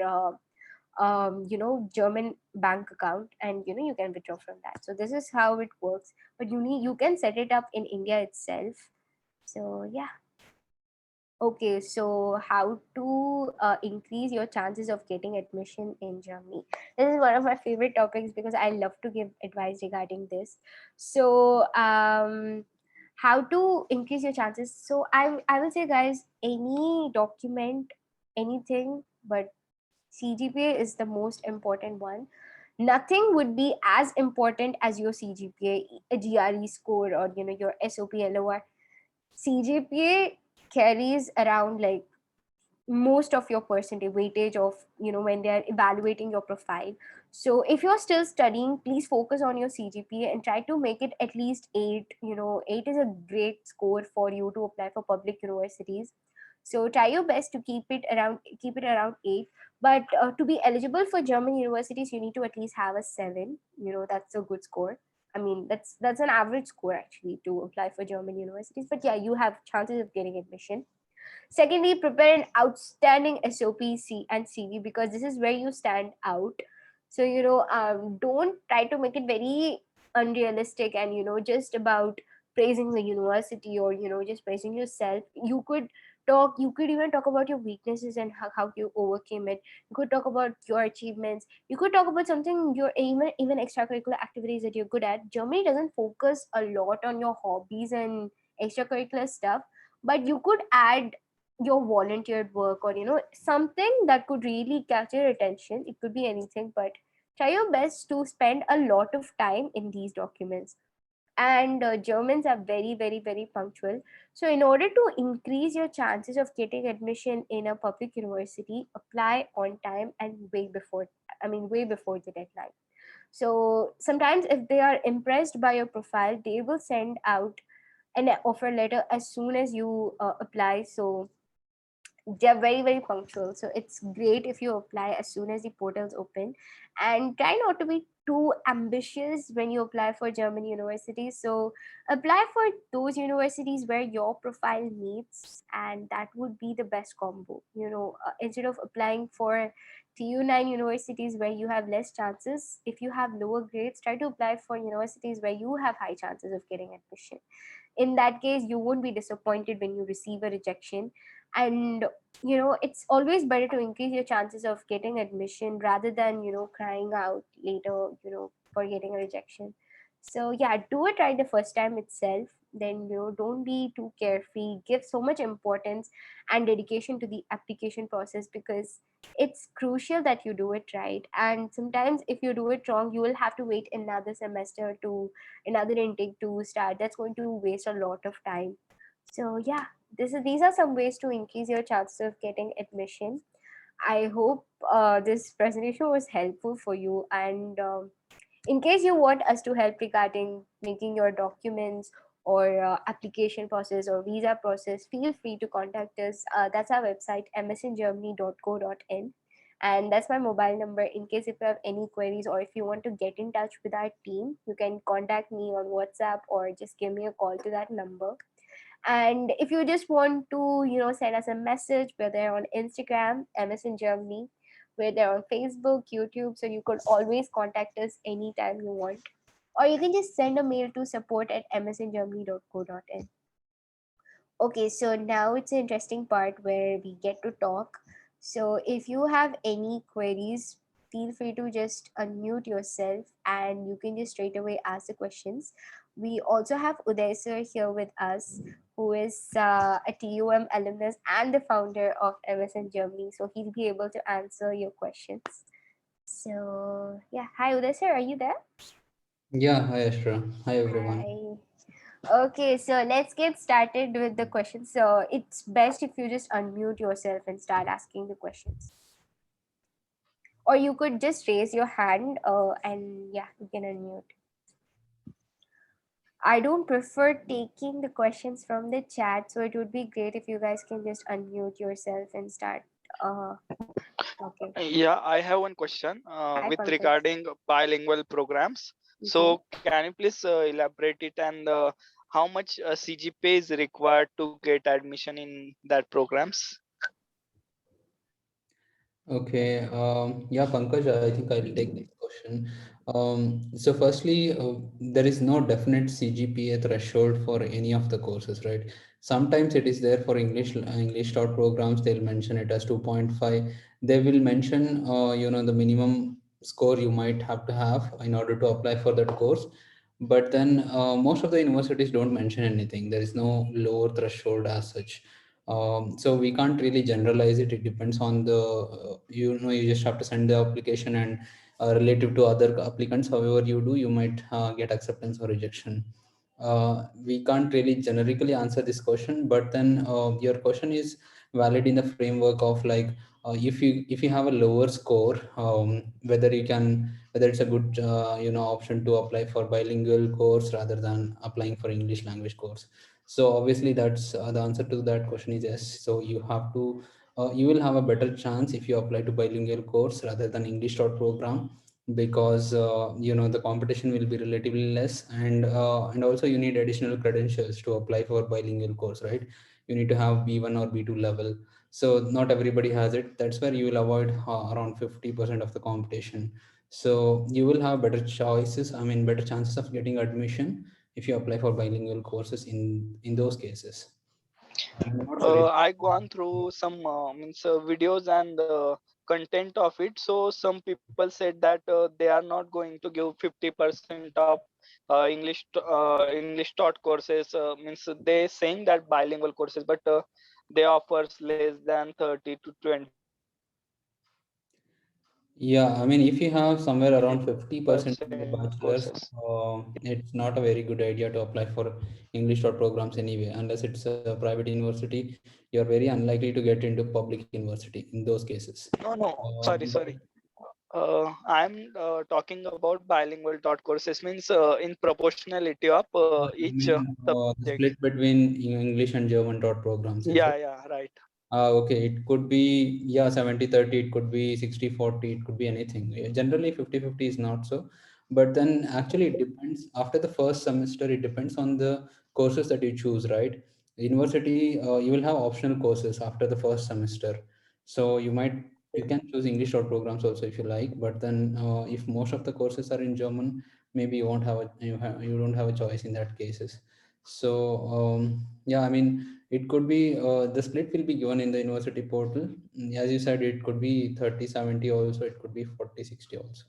German bank account, and you can withdraw from that. So this is how it works. But you can set it up in India itself. So yeah. Okay, so how to increase your chances of getting admission in Germany? This is one of my favorite topics because I love to give advice regarding this. So how to increase your chances? So I will say, guys, any document, anything, but CGPA is the most important one. Nothing would be as important as your CGPA, a GRE score, or your SOPLOR. CGPA carries around like most of your percentage weightage of when they are evaluating your profile. So if you're still studying, please focus on your CGPA and try to make it at least 8. 8 is a great score for you to apply for public universities. So try your best to keep it around 8. But to be eligible for German universities, you need to at least have a 7. That's a good score. I mean, that's an average score actually to apply for German universities. But yeah, you have chances of getting admission. Secondly, prepare an outstanding SOP and CV, because this is where you stand out. So, don't try to make it very unrealistic and, just about praising the university, or, just praising yourself. You could even talk about your weaknesses and how you overcame it. You could talk about your achievements. You could talk about something, your even extracurricular activities that you're good at. Germany doesn't focus a lot on your hobbies and extracurricular stuff, but you could add your volunteered work, or something that could really catch your attention. It could be anything, but try your best to spend a lot of time in these documents. And Germans are very, very, very punctual. So in order to increase your chances of getting admission in a public university, apply on time and way before the deadline. So sometimes if they are impressed by your profile, they will send out an offer letter as soon as you apply. So they're very, very punctual. So it's great if you apply as soon as the portals open, and try not to be too ambitious when you apply for German universities. So apply for those universities where your profile meets, and that would be the best combo. Instead of applying for TU9 universities where you have less chances, if you have lower grades, try to apply for universities where you have high chances of getting admission. In that case, you won't be disappointed when you receive a rejection. And it's always better to increase your chances of getting admission rather than crying out later for getting a rejection. So yeah, do it right the first time itself. Then don't be too carefree. Give so much importance and dedication to the application process, because it's crucial that you do it right. And sometimes if you do it wrong, you will have to wait another semester to another intake to start. That's going to waste a lot of time. So yeah, these are some ways to increase your chances of getting admission. I hope this presentation was helpful for you. And in case you want us to help regarding making your documents or application process or visa process, feel free to contact us. That's our website, msingermany.co.in. And that's my mobile number. In case if you have any queries or if you want to get in touch with our team, you can contact me on WhatsApp or just give me a call to that number. And if you just want to, send us a message, we're there on Instagram, MS in Germany. We're there on Facebook, YouTube, so you could always contact us anytime you want. Or you can just send a mail to support@msingermany.co.in. Okay, so now it's an interesting part where we get to talk. So if you have any queries, feel free to just unmute yourself and you can just straight away ask the questions. We also have Uday sir here with us, who is a TUM alumnus and the founder of MSN Germany. So he'll be able to answer your questions. So yeah, hi Uday sir, are you there? Yeah, hi Ashra. Hi everyone. Hi. Okay, so let's get started with the questions. So it's best if you just unmute yourself and start asking the questions. Or you could just raise your hand and yeah, you can unmute. I don't prefer taking the questions from the chat, so it would be great if you guys can just unmute yourself and start uh, talking. Yeah, I have one question Hi, with Pankaj. regarding bilingual programs. Mm-hmm. So, can you please elaborate it and how much CGPA is required to get admission in that programs? Okay, yeah, Pankaj, I think I'll take this question. So firstly, there is no definite CGPA threshold for any of the courses, right? Sometimes it is there for English taught programs. They'll mention it as 2.5. They will mention, the minimum score you might have to have in order to apply for that course. But then most of the universities don't mention anything. There is no lower threshold as such. So we can't really generalize it. It depends on the you just have to send the application, and relative to other applicants, however you do, you might get acceptance or rejection. We can't really generically answer this question, but then your question is valid in the framework of like, if you have a lower score, whether it's a good option to apply for bilingual course rather than applying for English language course. So obviously that's the answer to that question is yes. So you will have a better chance if you apply to bilingual course rather than English taught program, because the competition will be relatively less, and also you need additional credentials to apply for bilingual course, right? You need to have B1 or B2 level. So not everybody has it. That's where you will avoid around 50% of the competition. So you will have better choices, I mean better chances of getting admission if you apply for bilingual courses in those cases. I'm not sure if I gone through some means videos and content of it. So some people said that they are not going to give 50% of English taught courses. Means they saying that bilingual courses, but they offers less than 30 to 20% courses. Yeah, I mean, if you have somewhere around 50% in your bachelor's, Yeah. it's not a very good idea to apply for English taught programs anyway. Unless it's a private university, you're very unlikely to get into public university in those cases. No, no, sorry, But sorry. I'm talking about bilingual taught courses means in proportionality of you each mean the subject. split between English and German taught programs, is Yeah, it? yeah, right. Okay, it could be, yeah, 70/30. It could be 60/40. It could be anything. Generally 50/50 is not so. But then actually it depends. After the first semester, it depends on the courses that you choose, right? University, you will have optional courses after the first semester. So you can choose English short programs also if you like. But then if most of the courses are in German, maybe you don't have a choice in that cases. So yeah, I mean, it could be the split will be given in the university portal. As you said, it could be 30/70 also, it could be 40/60 also.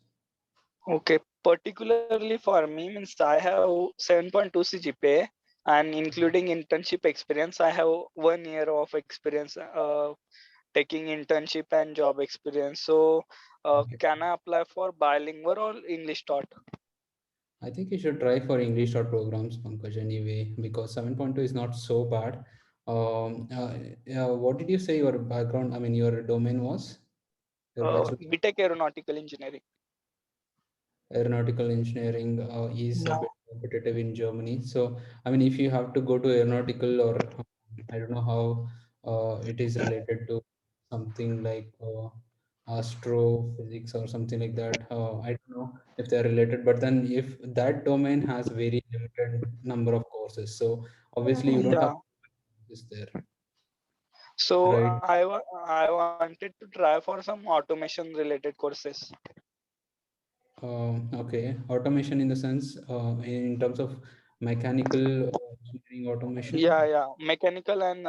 Okay, particularly for me means I have 7.2 CGPA and including internship experience, I have 1 year of experience taking internship and job experience. So, Okay. can I apply for bilingual or English taught? I think you should try for English short programs, Pankaj, anyway, because 7.2 is not so bad. Yeah, what did you say your background, I mean, your domain was? Your bachelor's BTech Aeronautical Engineering. aeronautical engineering is a Yeah. bit competitive in Germany. So, I mean, if you have to go to aeronautical, or I don't know how it is related to something like astrophysics or something like that. I don't know if they're related, but then if that domain has very limited number of courses, so obviously you don't have Yeah. this there, So right? I wanted to try for some automation related courses. Okay, automation in the sense, in terms of mechanical engineering Yeah, automation. yeah. Mechanical and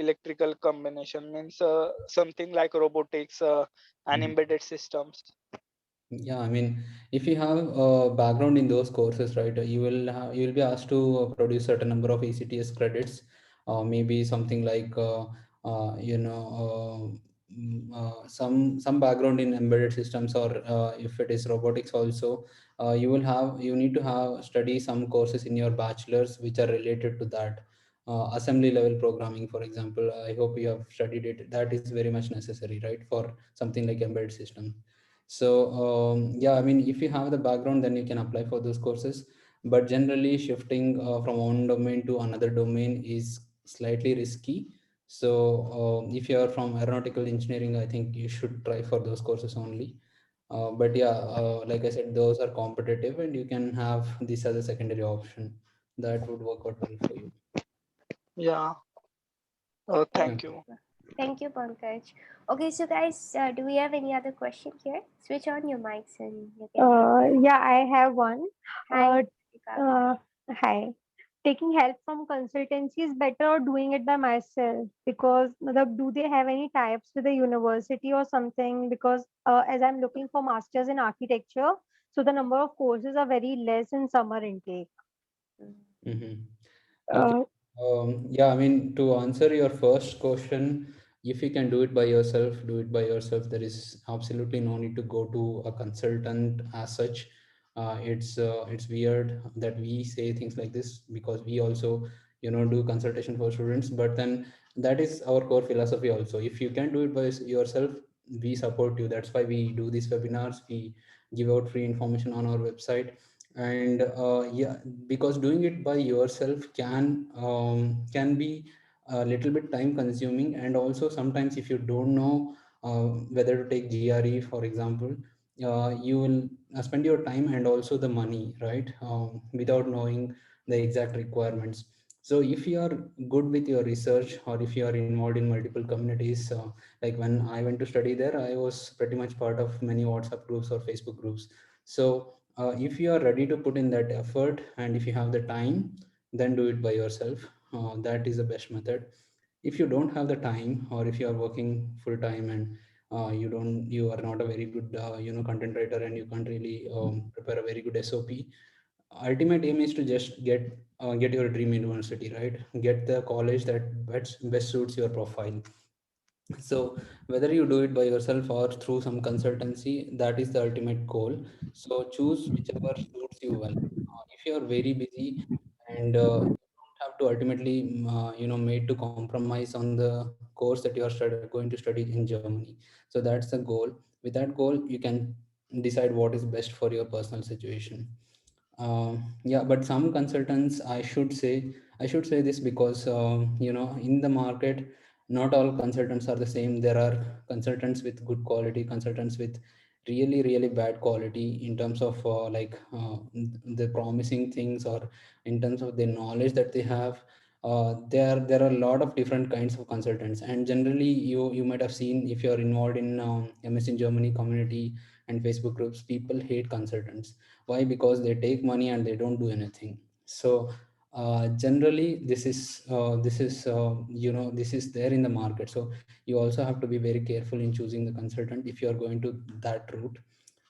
electrical combination means something like robotics and Mhm. embedded systems. Yeah, I mean, if you have a background in those courses, right, you will be asked to produce certain number of ACTS credits, maybe something like some background in embedded systems, or if it is robotics also, you need to have study some courses in your bachelor's which are related to that. Assembly level programming, for example, I hope you have studied it. That is very much necessary, right, for something like embedded system. So yeah, I mean, if you have the background, then you can apply for those courses. But generally, shifting from one domain to another domain is slightly risky. So if you are from aeronautical engineering, I think you should try for those courses only. But yeah, like I said, those are competitive, and you can have this as a secondary option. That would work out well for you. Yeah. Thank Yeah. Thank you. thank you, Pankaj. Okay, so guys, do we have any other question here? Switch on your mics and you can. Yeah, I have one. Hi, Uh, Ritika. uh, Hi. Taking help from consultancy is better or doing it by myself? Because do they have any types with the university or something? Because as I'm looking for masters in architecture, so the number of courses are very less in summer intake. Mm-hmm. Okay. Uh, Yeah, I mean, to answer your first question, if you can do it by yourself, do it by yourself. There is absolutely no need to go to a consultant as such. It's weird that we say things like this, because we also, do consultation for students. But then that is our core philosophy also. If you can do it by yourself, we support you. That's why we do these webinars. We give out free information on our website. And yeah, because doing it by yourself can be a little bit time consuming. And also sometimes if you don't know whether to take GRE, for example, you will spend your time and also the money, right, without knowing the exact requirements. So if you are good with your research, or if you are involved in multiple communities, like when I went to study there, I was pretty much part of many WhatsApp groups or Facebook groups. So if you are ready to put in that effort, and if you have the time, then do it by yourself. That is the best method. If you don't have the time, or if you are working full time, and you are not a very good content writer, and you can't really prepare a very good SOP, ultimate aim is to just get your dream university, right, get the college that best suits your profile. So whether you do it by yourself or through some consultancy, that is the ultimate goal. So choose whichever suits you well. If you are very busy, and you don't have to ultimately made to compromise on the course that you are going to study in Germany. So that's the goal. With that goal, you can decide what is best for your personal situation. Yeah, but some consultants, I should say this, because in the market, not all consultants are the same. There are consultants with good quality, consultants with really really bad quality in terms of the promising things, or in terms of the knowledge that they have. There are a lot of different kinds of consultants, and generally you might have seen, if you are involved in MS in Germany community and Facebook groups, people hate consultants. Why? Because they take money and they don't do anything. So generally this is there in the market. So you also have to be very careful in choosing the consultant if you are going to that route.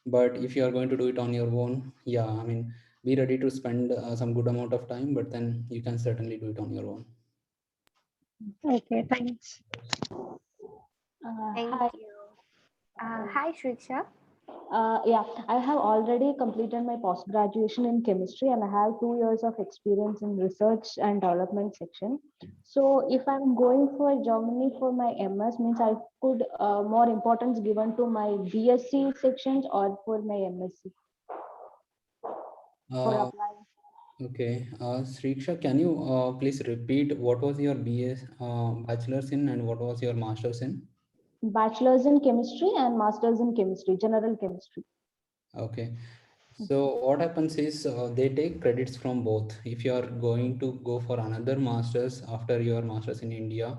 But if you are going to do it on your own, yeah, I mean, be ready to spend some good amount of time, but then you can certainly do it on your own. okay, thanks. Thank Hi. you. Hi, Shriksha. Yeah, I have already completed my post graduation in chemistry and I have 2 years of experience in research and development section. So if I'm going for Germany for my MS, means I could more importance given to my BSc sections or for my MSc for Uh, applying. okay. Sriksha, can you please repeat what was your BS bachelor's in and what was your master's in? Bachelor's in chemistry and master's in chemistry, general chemistry. Okay. So what happens is they take credits from both. If you are going to go for another master's after your master's in India,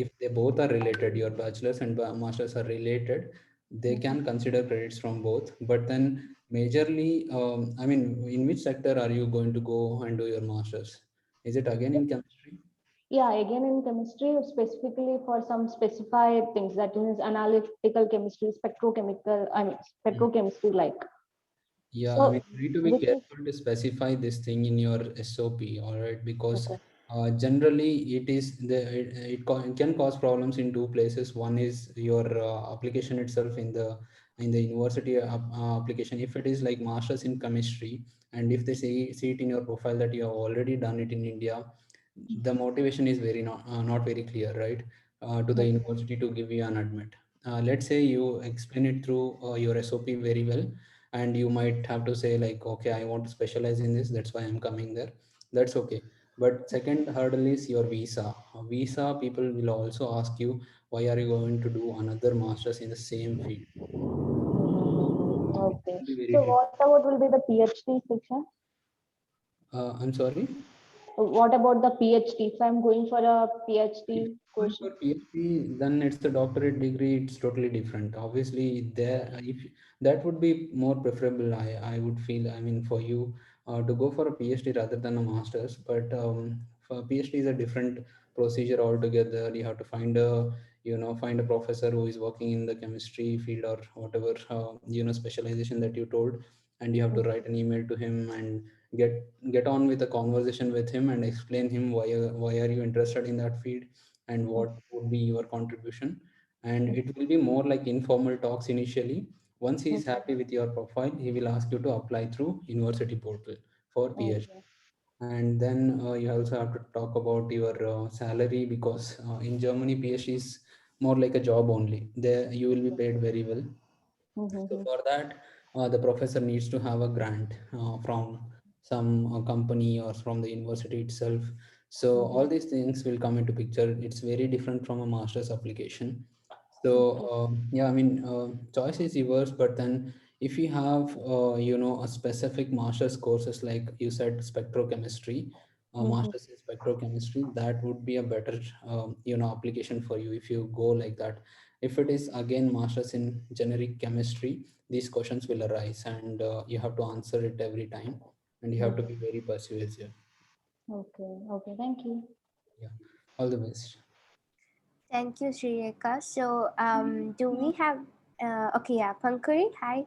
if they both are related, your bachelor's and master's are related, they can consider credits from both. But then majorly, I mean, in which sector are you going to go and do your master's? Is it again in chemistry? Yeah, again in chemistry, specifically for some specified things that is analytical chemistry, spectrochemical, I mean spectrochemistry like. Yeah, I mean, So you need to be which is careful to specify this thing in your SOP, all right? Because okay. generally it is it can cause problems in two places. One is your application itself in the university application. If it is like masters in chemistry, and if they see it in your profile that you have already done it in India, the motivation is not very clear, right? To the Okay. university to give you an admit. Let's say you explain it through your SOP very well, and you might have to say like, okay, I want to specialize in this, that's why I'm coming there. That's okay. But second hurdle is your visa. Visa, people will also ask you, why are you going to do another masters in the same field? It Okay. will be very So tricky. what about will be the PhD section? I'm sorry. What about the PhD? If I'm going for a If PhD you're going for question. PhD, then it's a doctorate degree. It's totally different. Obviously, there if that would be more preferable, I would feel. I mean, for you to go for a PhD rather than a master's. But for PhD is a different procedure altogether. You have to find a professor who is working in the chemistry field or whatever specialization that you told, and you have to write an email to him and get get on with a conversation with him and explain him why are you interested in that field and what would be your contribution. And it will be more like informal talks initially. Once he is happy with your profile, he will ask you to apply through university portal for PhD. Okay. And then you also have to talk about your salary, because in Germany PhD is more like a job only. There you will be paid very well. So for that, the professor needs to have a grant from some company or from the university itself. So all these things will come into picture. It's very different from a master's application. So yeah, I mean, choice is yours, but then if you have a specific master's courses like you said spectrochemistry, master's in spectrochemistry, that would be a better application for you if you go like that. If it is again masters in generic chemistry, these questions will arise, and you have to answer it every time, and you have to be very persuasive. Okay. Okay. Thank you. Yeah, all the best. Thank you, Shriyaka. So, do we have, okay, yeah, Pankuri, hi.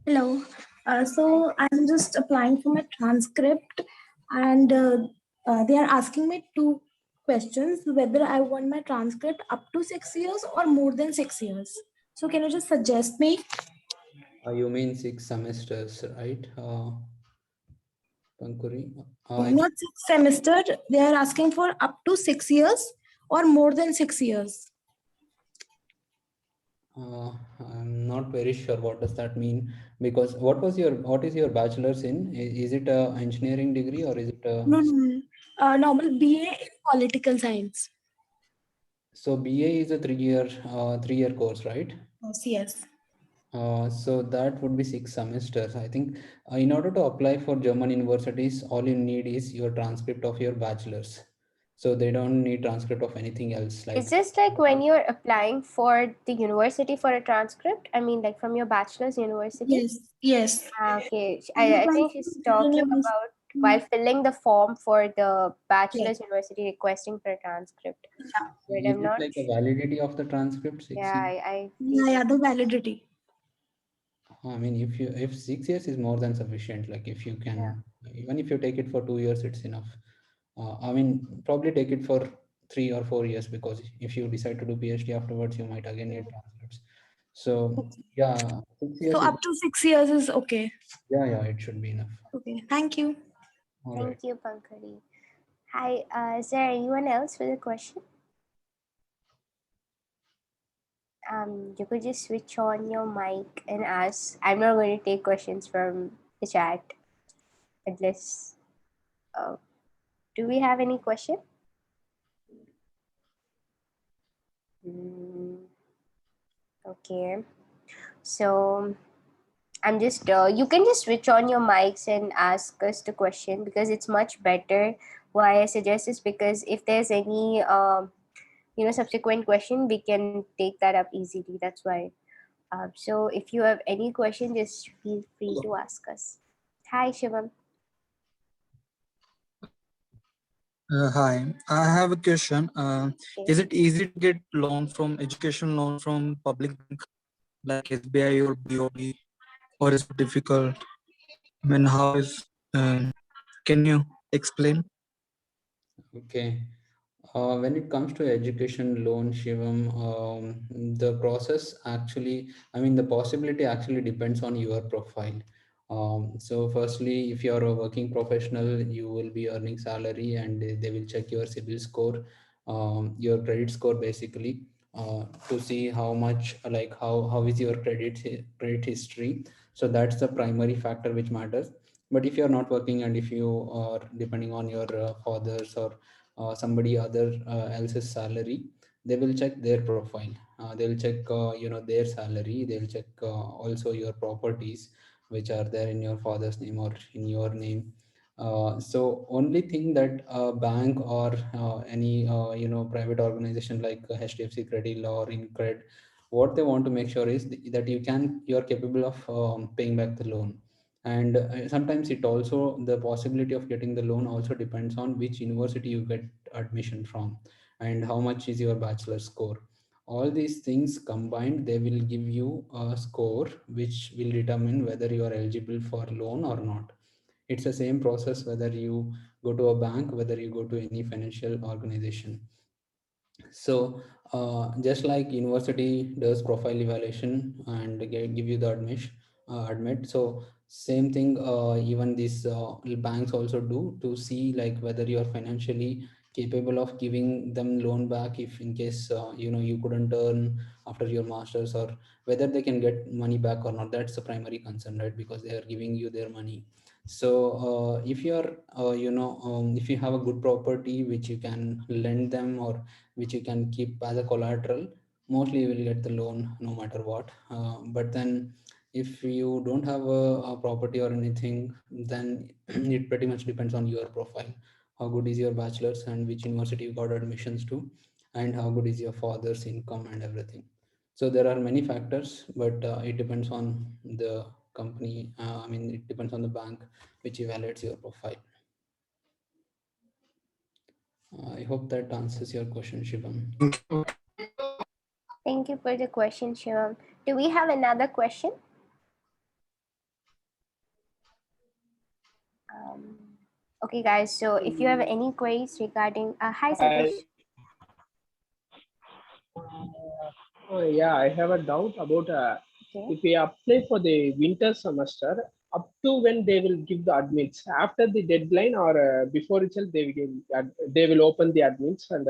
Hello. Hi. So I'm just applying for my transcript, and they are asking me two questions: whether I want my transcript up to 6 years or more than 6 years. So can you just suggest me? You mean 6 semesters, right, Pankuri? I think Not 6 semester. They are asking for up to 6 years or more than 6 years. uh, I'm not very sure what does that mean, because what is your bachelor's in? Is it a engineering degree or is it a No, no, no. Normal BA in political science. so BA is a 3-year course, right? Yes, yes. So that would be 6 semesters. I think in order to apply for German universities, all you need is your transcript of your bachelor's. So they don't need transcript of anything else. Is Like, this like when you're applying for the university for a transcript? I mean, like from your bachelor's university? Yes, yes. Okay. I'm I applying think for she's Indian talking about while university. filling the form for the Yes. bachelor's university requesting for a transcript. Yeah. But is I'm it not like a sure. validity of the transcript, Yeah, 6 years? I feel Yeah, yeah, the validity. I mean, if 6 years is more than sufficient, like if you yeah. can, even if you take it for 2 years, it's enough. I mean, probably take it for 3 or 4 years, because if you decide to do PhD afterwards, you might again need transcripts. So yeah, 6 years So is, up to 6 years is okay. yeah, it should be enough. Okay. Thank you. All right. Thank you, Pankari. Hi, is there anyone else with a question? You could just switch on your mic and ask. I'm not going to take questions from the chat unless. Uh, do we have any question? Mm, okay. So I'm just. You can just switch on your mics and ask us the question because it's much better. Why I suggest is because if there's any subsequent question, we can take that up easily. That's why. So if you have any question, just feel free to ask us. Hi, Shivam. Hi, I have a question. Okay. Is it easy to get loan from education loan from public bank like SBI or BOB, or is it difficult? I mean, how is? Can you explain? Okay. When it comes to education loan, Shivam, the process actually, I mean, the possibility actually depends on your profile. So, firstly, if you're a working professional, you will be earning salary and they will check your CIBIL score, your credit score basically, to see how much, like how is your credit history. So that's the primary factor which matters. But if you're not working and if you are depending on your father's or somebody other else's salary, they will check their profile. They'll check their salary. They'll check also your properties which are there in your father's name or in your name. So only thing that a bank or any private organization like HDFC Credit or InCred, what they want to make sure is that you're capable of paying back the loan. And sometimes it also, the possibility of getting the loan also depends on which university you get admission from and how much is your bachelor score. All these things combined, they will give you a score which will determine whether you are eligible for loan or not. It's the same process whether you go to a bank, whether you go to any financial organization. So just like university does profile evaluation and give you the admit. So same thing, even these banks also do to see like whether you are financially capable of giving them loan back if in case you couldn't earn after your masters, or whether they can get money back or not. That's the primary concern, right? Because they are giving you their money. So if you are if you have a good property which you can lend them or which you can keep as a collateral, mostly you will get the loan no matter what. But then if you don't have a property or anything, then it pretty much depends on your profile. How good is your bachelor's and which university you got admissions to, and how good is your father's income and everything. So there are many factors, but it depends on the company. I mean, it depends on the bank which evaluates your profile. I hope that answers your question, Shivam. Thank you. Thank you for the question, Shivam. Do we have another question? Um, okay, guys. So if you have any queries regarding, hi, Satish. Yeah, I have a doubt about Okay. if we apply for the winter semester, up to when they will give the admits, after the deadline or before itself they will they will open the admits and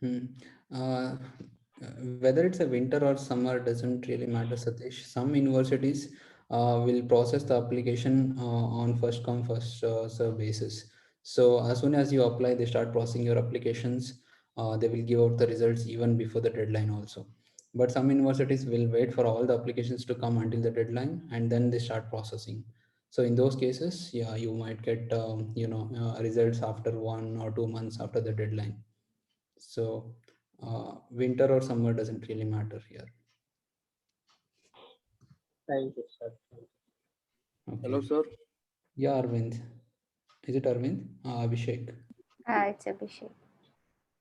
Hmm. Uh, Whether it's a winter or summer doesn't really matter, Satish. Some universities will process the application on first come first serve basis. So as soon as you apply, they start processing your applications. They will give out the results even before the deadline also. But some universities will wait for all the applications to come until the deadline and then they start processing. So in those cases, yeah, you might get results after 1 or 2 months after the deadline. So winter or summer doesn't really matter here. thank you, sir. Okay. Hello, sir. Yeah, Arvind. Is it Arvind? Abhishek. It's Abhishek.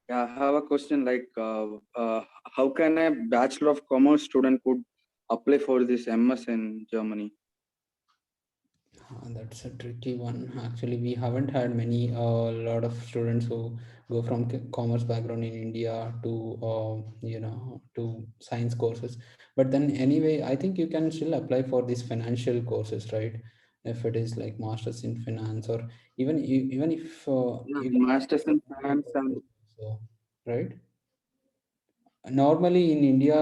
Yeah, I have a question like, how can a Bachelor of Commerce student could apply for this MS in Germany? That's a tricky one. Actually, we haven't had many lot of students who go from commerce background in India to to science courses. But then anyway, I think you can still apply for these financial courses, right? If it is like masters in finance, or even if Yeah, you can apply masters for in MBA finance and courses also, right? Normally in India,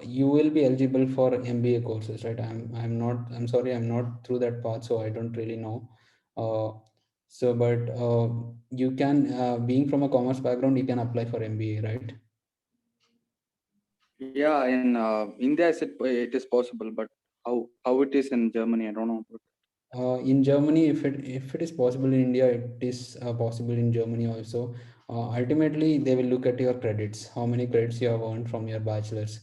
you will be eligible for MBA courses, right? I'm not. I'm sorry, I'm not through that path, so I don't really know. Uh, but you can, being from a commerce background, you can apply for MBA, right? yeah, in India, it is possible, but how it is in Germany, I don't know. In Germany, if it is possible in India, it is possible in Germany also. Ultimately, they will look at your credits, how many credits you have earned from your bachelor's.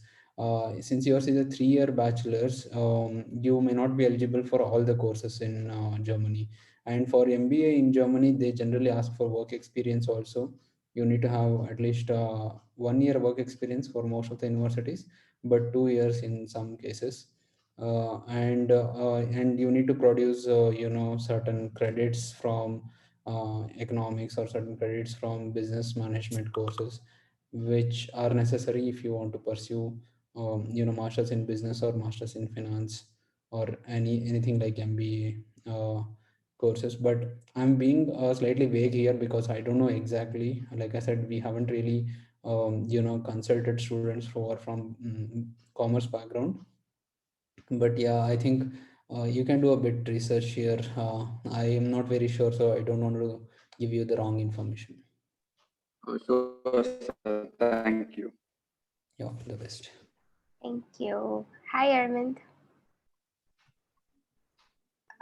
Since yours is a 3-year bachelor's, you may not be eligible for all the courses in Germany. And for MBA in Germany, they generally ask for work experience also. You need to have at least 1 year work experience for most of the universities, but 2 years in some cases. And you need to produce certain credits from economics, or certain credits from business management courses, which are necessary if you want to pursue masters in business or masters in finance, or anything like MBA courses. But I'm being slightly vague here because I don't know exactly. Like I said, we haven't really consulted students who are from commerce background. But yeah, I think you can do a bit research here. I am not very sure, so I don't want to give you the wrong information. Sure, sir. Thank you. Yeah, the best. Thank you. Hi, Arvind.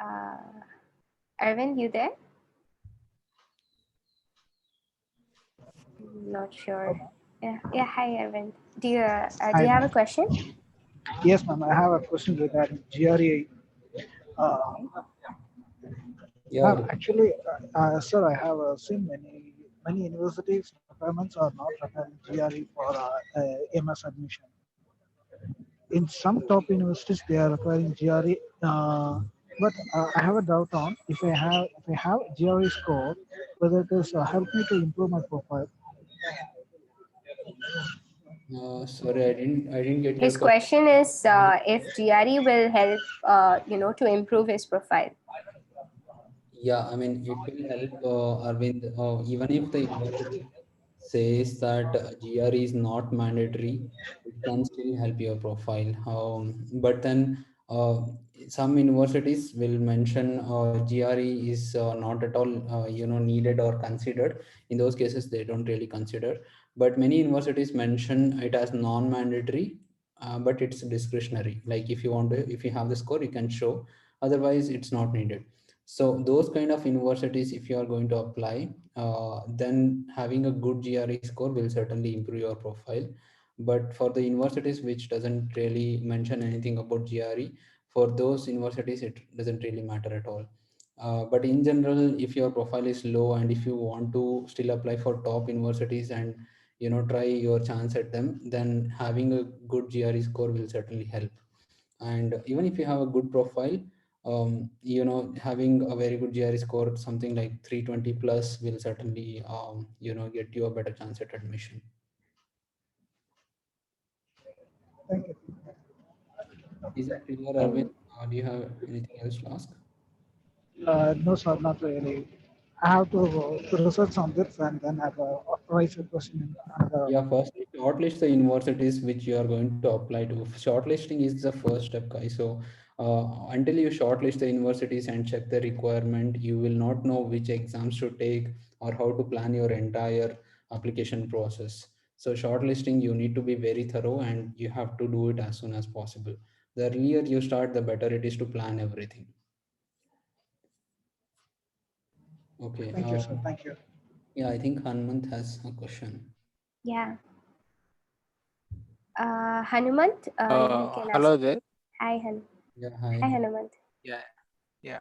Uh, Arvind, you there? Not sure. Yeah, yeah. Hi, Arvind. Do Hi, you have a ma'am. question? Yes, ma'am. I have a question regarding GRE. Uh, Okay. Yeah, Ma'am, actually, sir, I have seen many universities requirements are not requiring GRE for MS admission. In some top universities, they are requiring GRE. But I have a doubt on if I have GRE score, whether it is help me to improve my profile. sorry, I didn't get your His question. question is if GRE will help, to improve his profile. Yeah, I mean, it will help, Arvind, even if the university says that GRE is not mandatory, it can still help your profile. But then some universities will mention GRE is not at all, needed or considered. In those cases, they don't really consider. But many universities mention it as non-mandatory, but it's discretionary. Like if you have the score, you can show. Otherwise, it's not needed. So those kind of universities, if you are going to apply, then having a good GRE score will certainly improve your profile. But for the universities which doesn't really mention anything about GRE, for those universities it doesn't really matter at all. But in general, if your profile is low and if you want to still apply for top universities and try your chance at them, then having a good GRE score will certainly help. And even if you have a good profile, having a very good GRE score, something like 320 plus, will certainly get you a better chance at admission. Thank you. Is it clear, Arvind? And Do you have anything else to ask? No, sir, not really. I have to research on this and then have a raise a question in another. Yeah, firstly, shortlist the universities which you are going to apply to. Shortlisting is the first step, guys. So until you shortlist the universities and check the requirement, you will not know which exams to take or how to plan your entire application process. So shortlisting, you need to be very thorough and you have to do it as soon as possible. The earlier you start, the better it is to plan everything. Okay. Thank you, sir. Thank you. Yeah, I think Hanmant has a question. yeah, Hanumant, you can ask. Hello there. Hi, Yeah, Hi, hi. Hanumant. Yeah, yeah.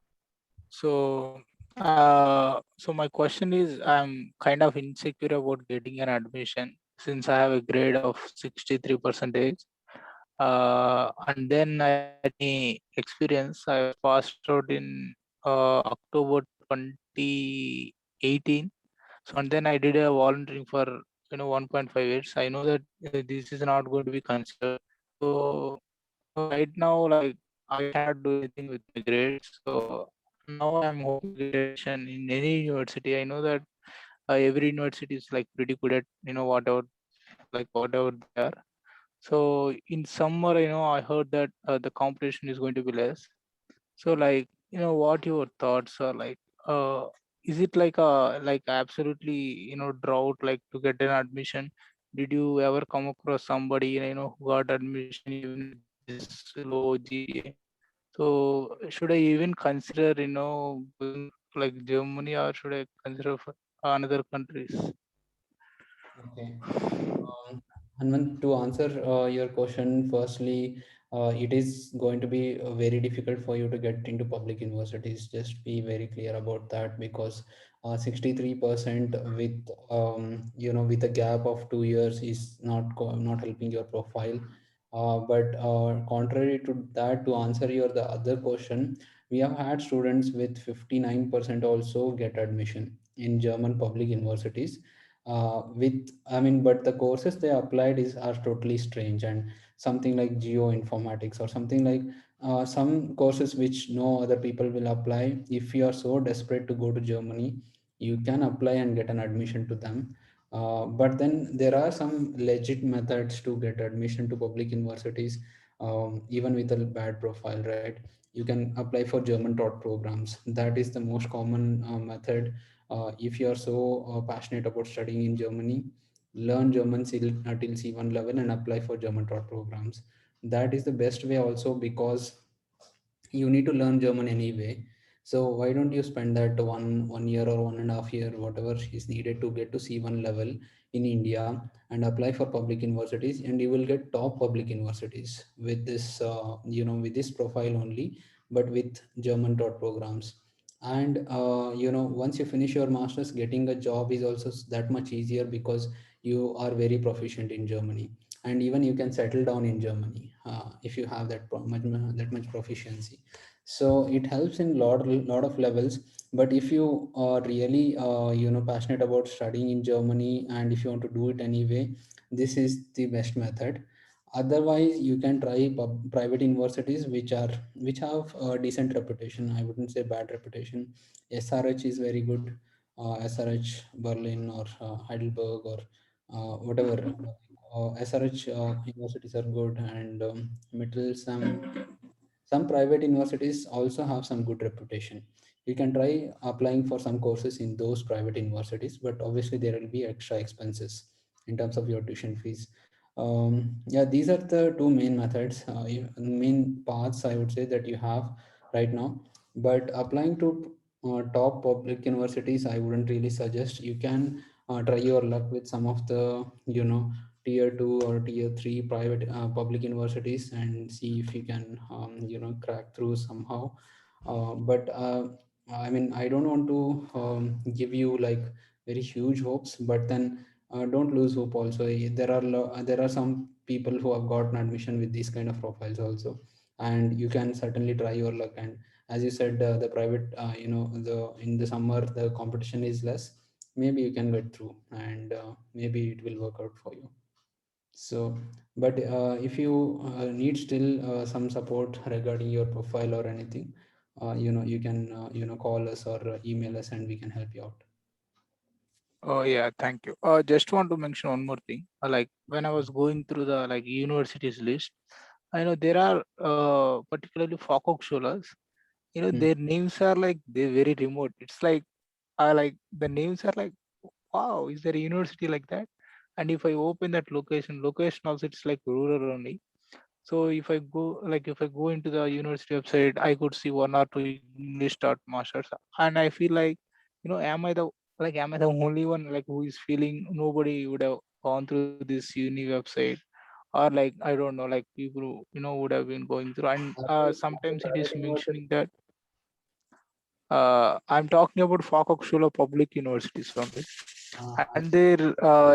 So my question is, I'm kind of insecure about getting an admission since I have a grade of 63 percentage. And then I had any experience. I was passed out in October 2018. So and then I did a volunteering for 1.5 years. I know that this is not going to be considered. So right now, like I cannot do anything with my grades. So now I'm hoping to get admission in any university. I know that every university is like pretty good at whatever they are. So in summer, I heard that the competition is going to be less. So like, what your thoughts are like? Uh, is it like absolutely drought like to get an admission? Did you ever come across somebody who got admission even with this low GPA? So should I even consider going like Germany, or should I consider for another countries? Okay. Hanman, to answer your question, firstly, it is going to be very difficult for you to get into public universities. Just be very clear about that, because 63% with with a gap of 2 years is not helping your profile. But contrary to that, to answer your the other question, we have had students with 59% also get admission in German public universities. But the courses they applied is are totally strange, and something like geoinformatics or something like some courses which no other people will apply. If you are so desperate to go to Germany, you can apply and get an admission to them. But then there are some legit methods to get admission to public universities, even with a bad profile, right? You can apply for German taught programs. That is the most common method. If you are so passionate about studying in Germany, learn German till C1 level and apply for German taught programs. That is the best way also, because you need to learn German anyway. So why don't you spend that one year or 1.5 year, whatever is needed to get to C1 level in India, and apply for public universities, and you will get top public universities with this with this profile only, but with German taught programs. And once you finish your masters, getting a job is also that much easier, because you are very proficient in Germany, and even you can settle down in Germany if you have that much proficiency. So it helps in lot of levels. But if you are really passionate about studying in Germany, and if you want to do it anyway, this is the best method. Otherwise, you can try private universities which have a decent reputation. I wouldn't say bad reputation. SRH is very good. SRH Berlin or Heidelberg or whatever. SRH universities are good, and Mittel, some private universities also have some good reputation. You can try applying for some courses in those private universities, but obviously there will be extra expenses in terms of your tuition fees. Yeah, these are the two main methods, main paths I would say that you have right now. But applying to top public universities, I wouldn't really suggest. You can try your luck with some of the tier 2 or tier 3 private public universities, and see if you can crack through somehow. But I don't want to give you like very huge hopes, but then don't lose hope also. There are some people who have gotten admission with these kind of profiles also, and you can certainly try your luck. And as you said, the private the in the summer the competition is less. Maybe you can get through, and maybe it will work out for you. So, but if you need still some support regarding your profile or anything, you can call us or email us, and we can help you out. Oh yeah, thank you. Just want to mention one more thing. Like when I was going through the like universities list, I know there are particularly Fachhochschulas. Hmm. Their names are like they're very remote. It's like the names are like, wow, is there a university like that? And if I open that location also it's like rural only. So if I go into the university website, I could see one or two English start masters, and I feel like, am I the only one like who is feeling nobody would have gone through this uni website, or like I don't know, like people who, would have been going through, and After sometimes it is private university, mentioning that I'm talking about Fachhochschule public universities only, I and their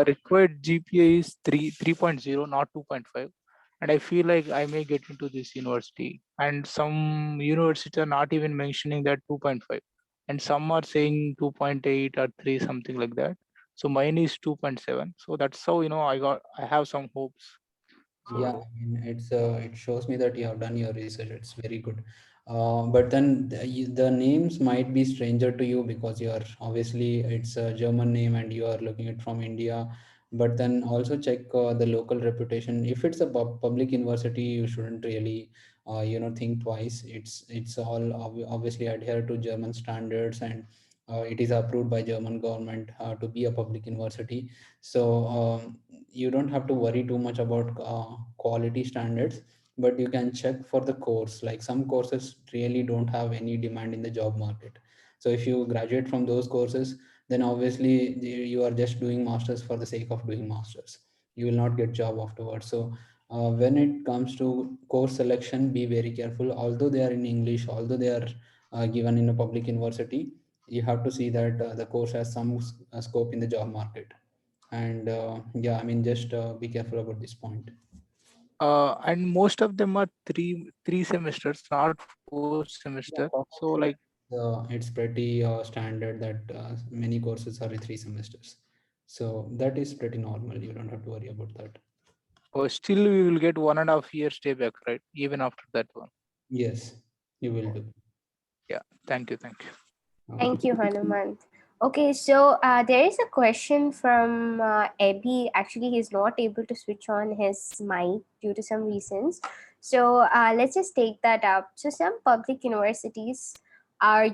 required GPA is 3.0, not 2.5. and I feel like I may get into this university. And some universities are not even mentioning that 2.5, and some are saying 2.8 or 3, something like that. So mine is 2.7. So that's how I have some hopes. Yeah, So I mean, it shows me that you have done your research. It's very good. But then the names might be stranger to you because you're obviously it's a German name and you are looking at from India. But then also check the local reputation. If it's a public university, you shouldn't really think twice. It's all obviously adhere to German standards, and it is approved by German government to be a public university. So you don't have to worry too much about quality standards, but you can check for the course. Like some courses really don't have any demand in the job market. So if you graduate from those courses, then obviously you are just doing masters for the sake of doing masters. You will not get job afterwards. So when it comes to course selection, be very careful. Although they are in English, although they are given in a public university, you have to see that the course has some scope in the job market. And yeah, I mean, just be careful about this point. and most of them are three semesters, not 4 semester. Yeah, So for like, masters, it's pretty standard that many courses are in 3 semesters. So that is pretty normal. You don't have to worry about that. still we will get 1.5 years stay back, right? Even after that one. Yes, you will do. Yeah. Thank you. Thank you. Okay. Thank you, Hanumant. Okay, so there is a question from Abby. Actually, he's not able to switch on his mic due to some reasons. So let's just take that up. So some public universities are,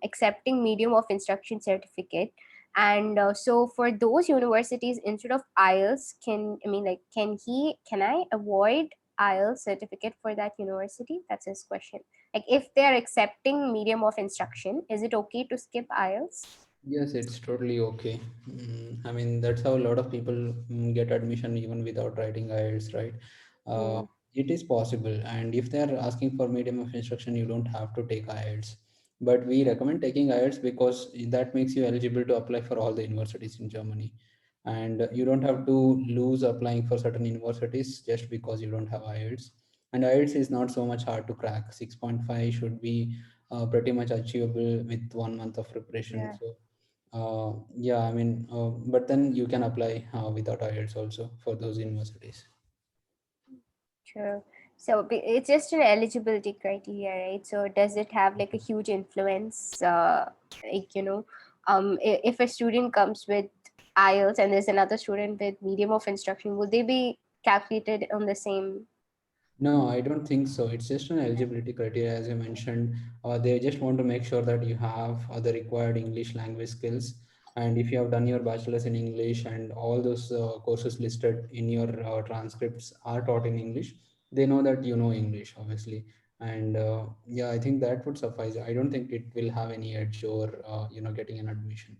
accepting medium of instruction certificate. And so for those universities, instead of IELTS, can I avoid IELTS certificate for that university? That's his question. Like if they're accepting medium of instruction, is it okay to skip IELTS? Yes, it's totally okay. I mean, that's how a lot of people get admission even without writing IELTS, right? Uh, Hmm. it is possible. And if they're asking for medium of instruction, you don't have to take IELTS. But we recommend taking IELTS because that makes you eligible to apply for all the universities in Germany. And you don't have to lose applying for certain universities just because you don't have IELTS. And IELTS is not so much hard to crack. 6.5 should be pretty much achievable with 1 month of preparation. Yeah. So yeah, I mean, but then you can apply without IELTS also for those universities. True. So it's just an eligibility criteria, right? So does it have like a huge influence? Like if a student comes with IELTS and there's another student with medium of instruction, will they be calculated on the same? No, I don't think so. It's just an eligibility criteria, as you mentioned. They just want to make sure that you have the required English language skills. And if you have done your bachelor's in English and all those courses listed in your transcripts are taught in English, they know that you know English, obviously. And yeah, I think that would suffice. I don't think it will have any edge over, getting an admission.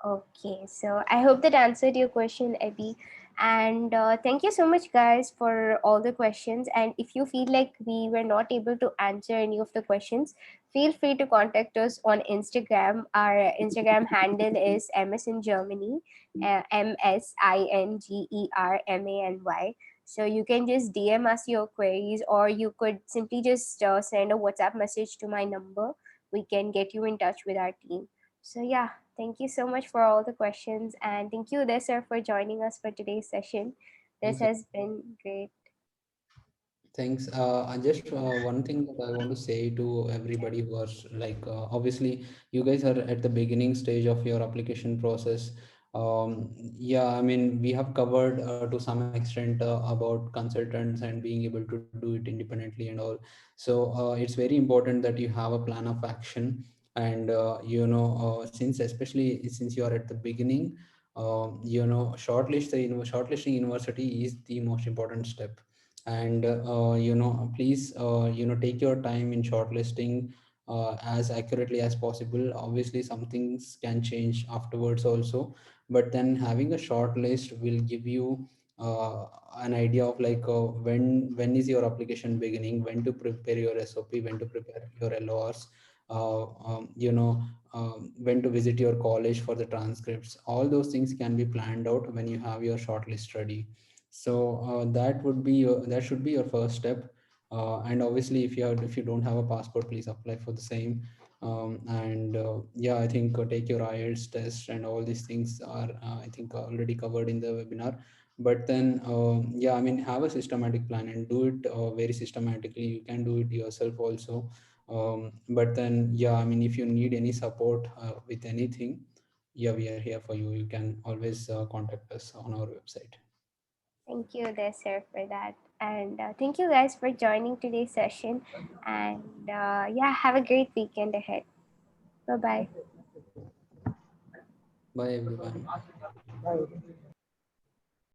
Okay, so I hope that answered your question, Abby. And thank you so much, guys, for all the questions. And if you feel like we were not able to answer any of the questions, feel free to contact us on Instagram. Our Instagram handle is MS in Germany, MSINGERMANY. So you can just DM us your queries, or you could simply just send a WhatsApp message to my number. We can get you in touch with our team. So yeah, thank you so much for all the questions, and thank you, Desser, for joining us for today's session. This Thanks. has been great. Thanks. I just one thing that I want to say to everybody who are like, obviously, you guys are at the beginning stage of your application process. Yeah, I mean, we have covered to some extent about consultants and being able to do it independently and all. So it's very important that you have a plan of action. And since especially since you are at the beginning, shortlisting university is the most important step. And please take your time in shortlisting as accurately as possible. Obviously some things can change afterwards also, but then having a short list will give you uh, an idea of like when is your application beginning, when to prepare your SOP, when to prepare your LORs, when to visit your college for the transcripts. All those things can be planned out when you have your shortlist ready. So that should be your first step. And obviously, if you don't have a passport, please apply for the same. And yeah, I think take your IELTS test, and all these things are I think already covered in the webinar. But then yeah, I mean, have a systematic plan and do it very systematically. You can do it yourself also. But then yeah, I mean, if you need any support with anything, yeah, we are here for you. You can always contact us on our website. Thank you, there, sir, for that. And thank you guys for joining today's session. And yeah, have a great weekend ahead. Bye bye. Bye everyone. Bye.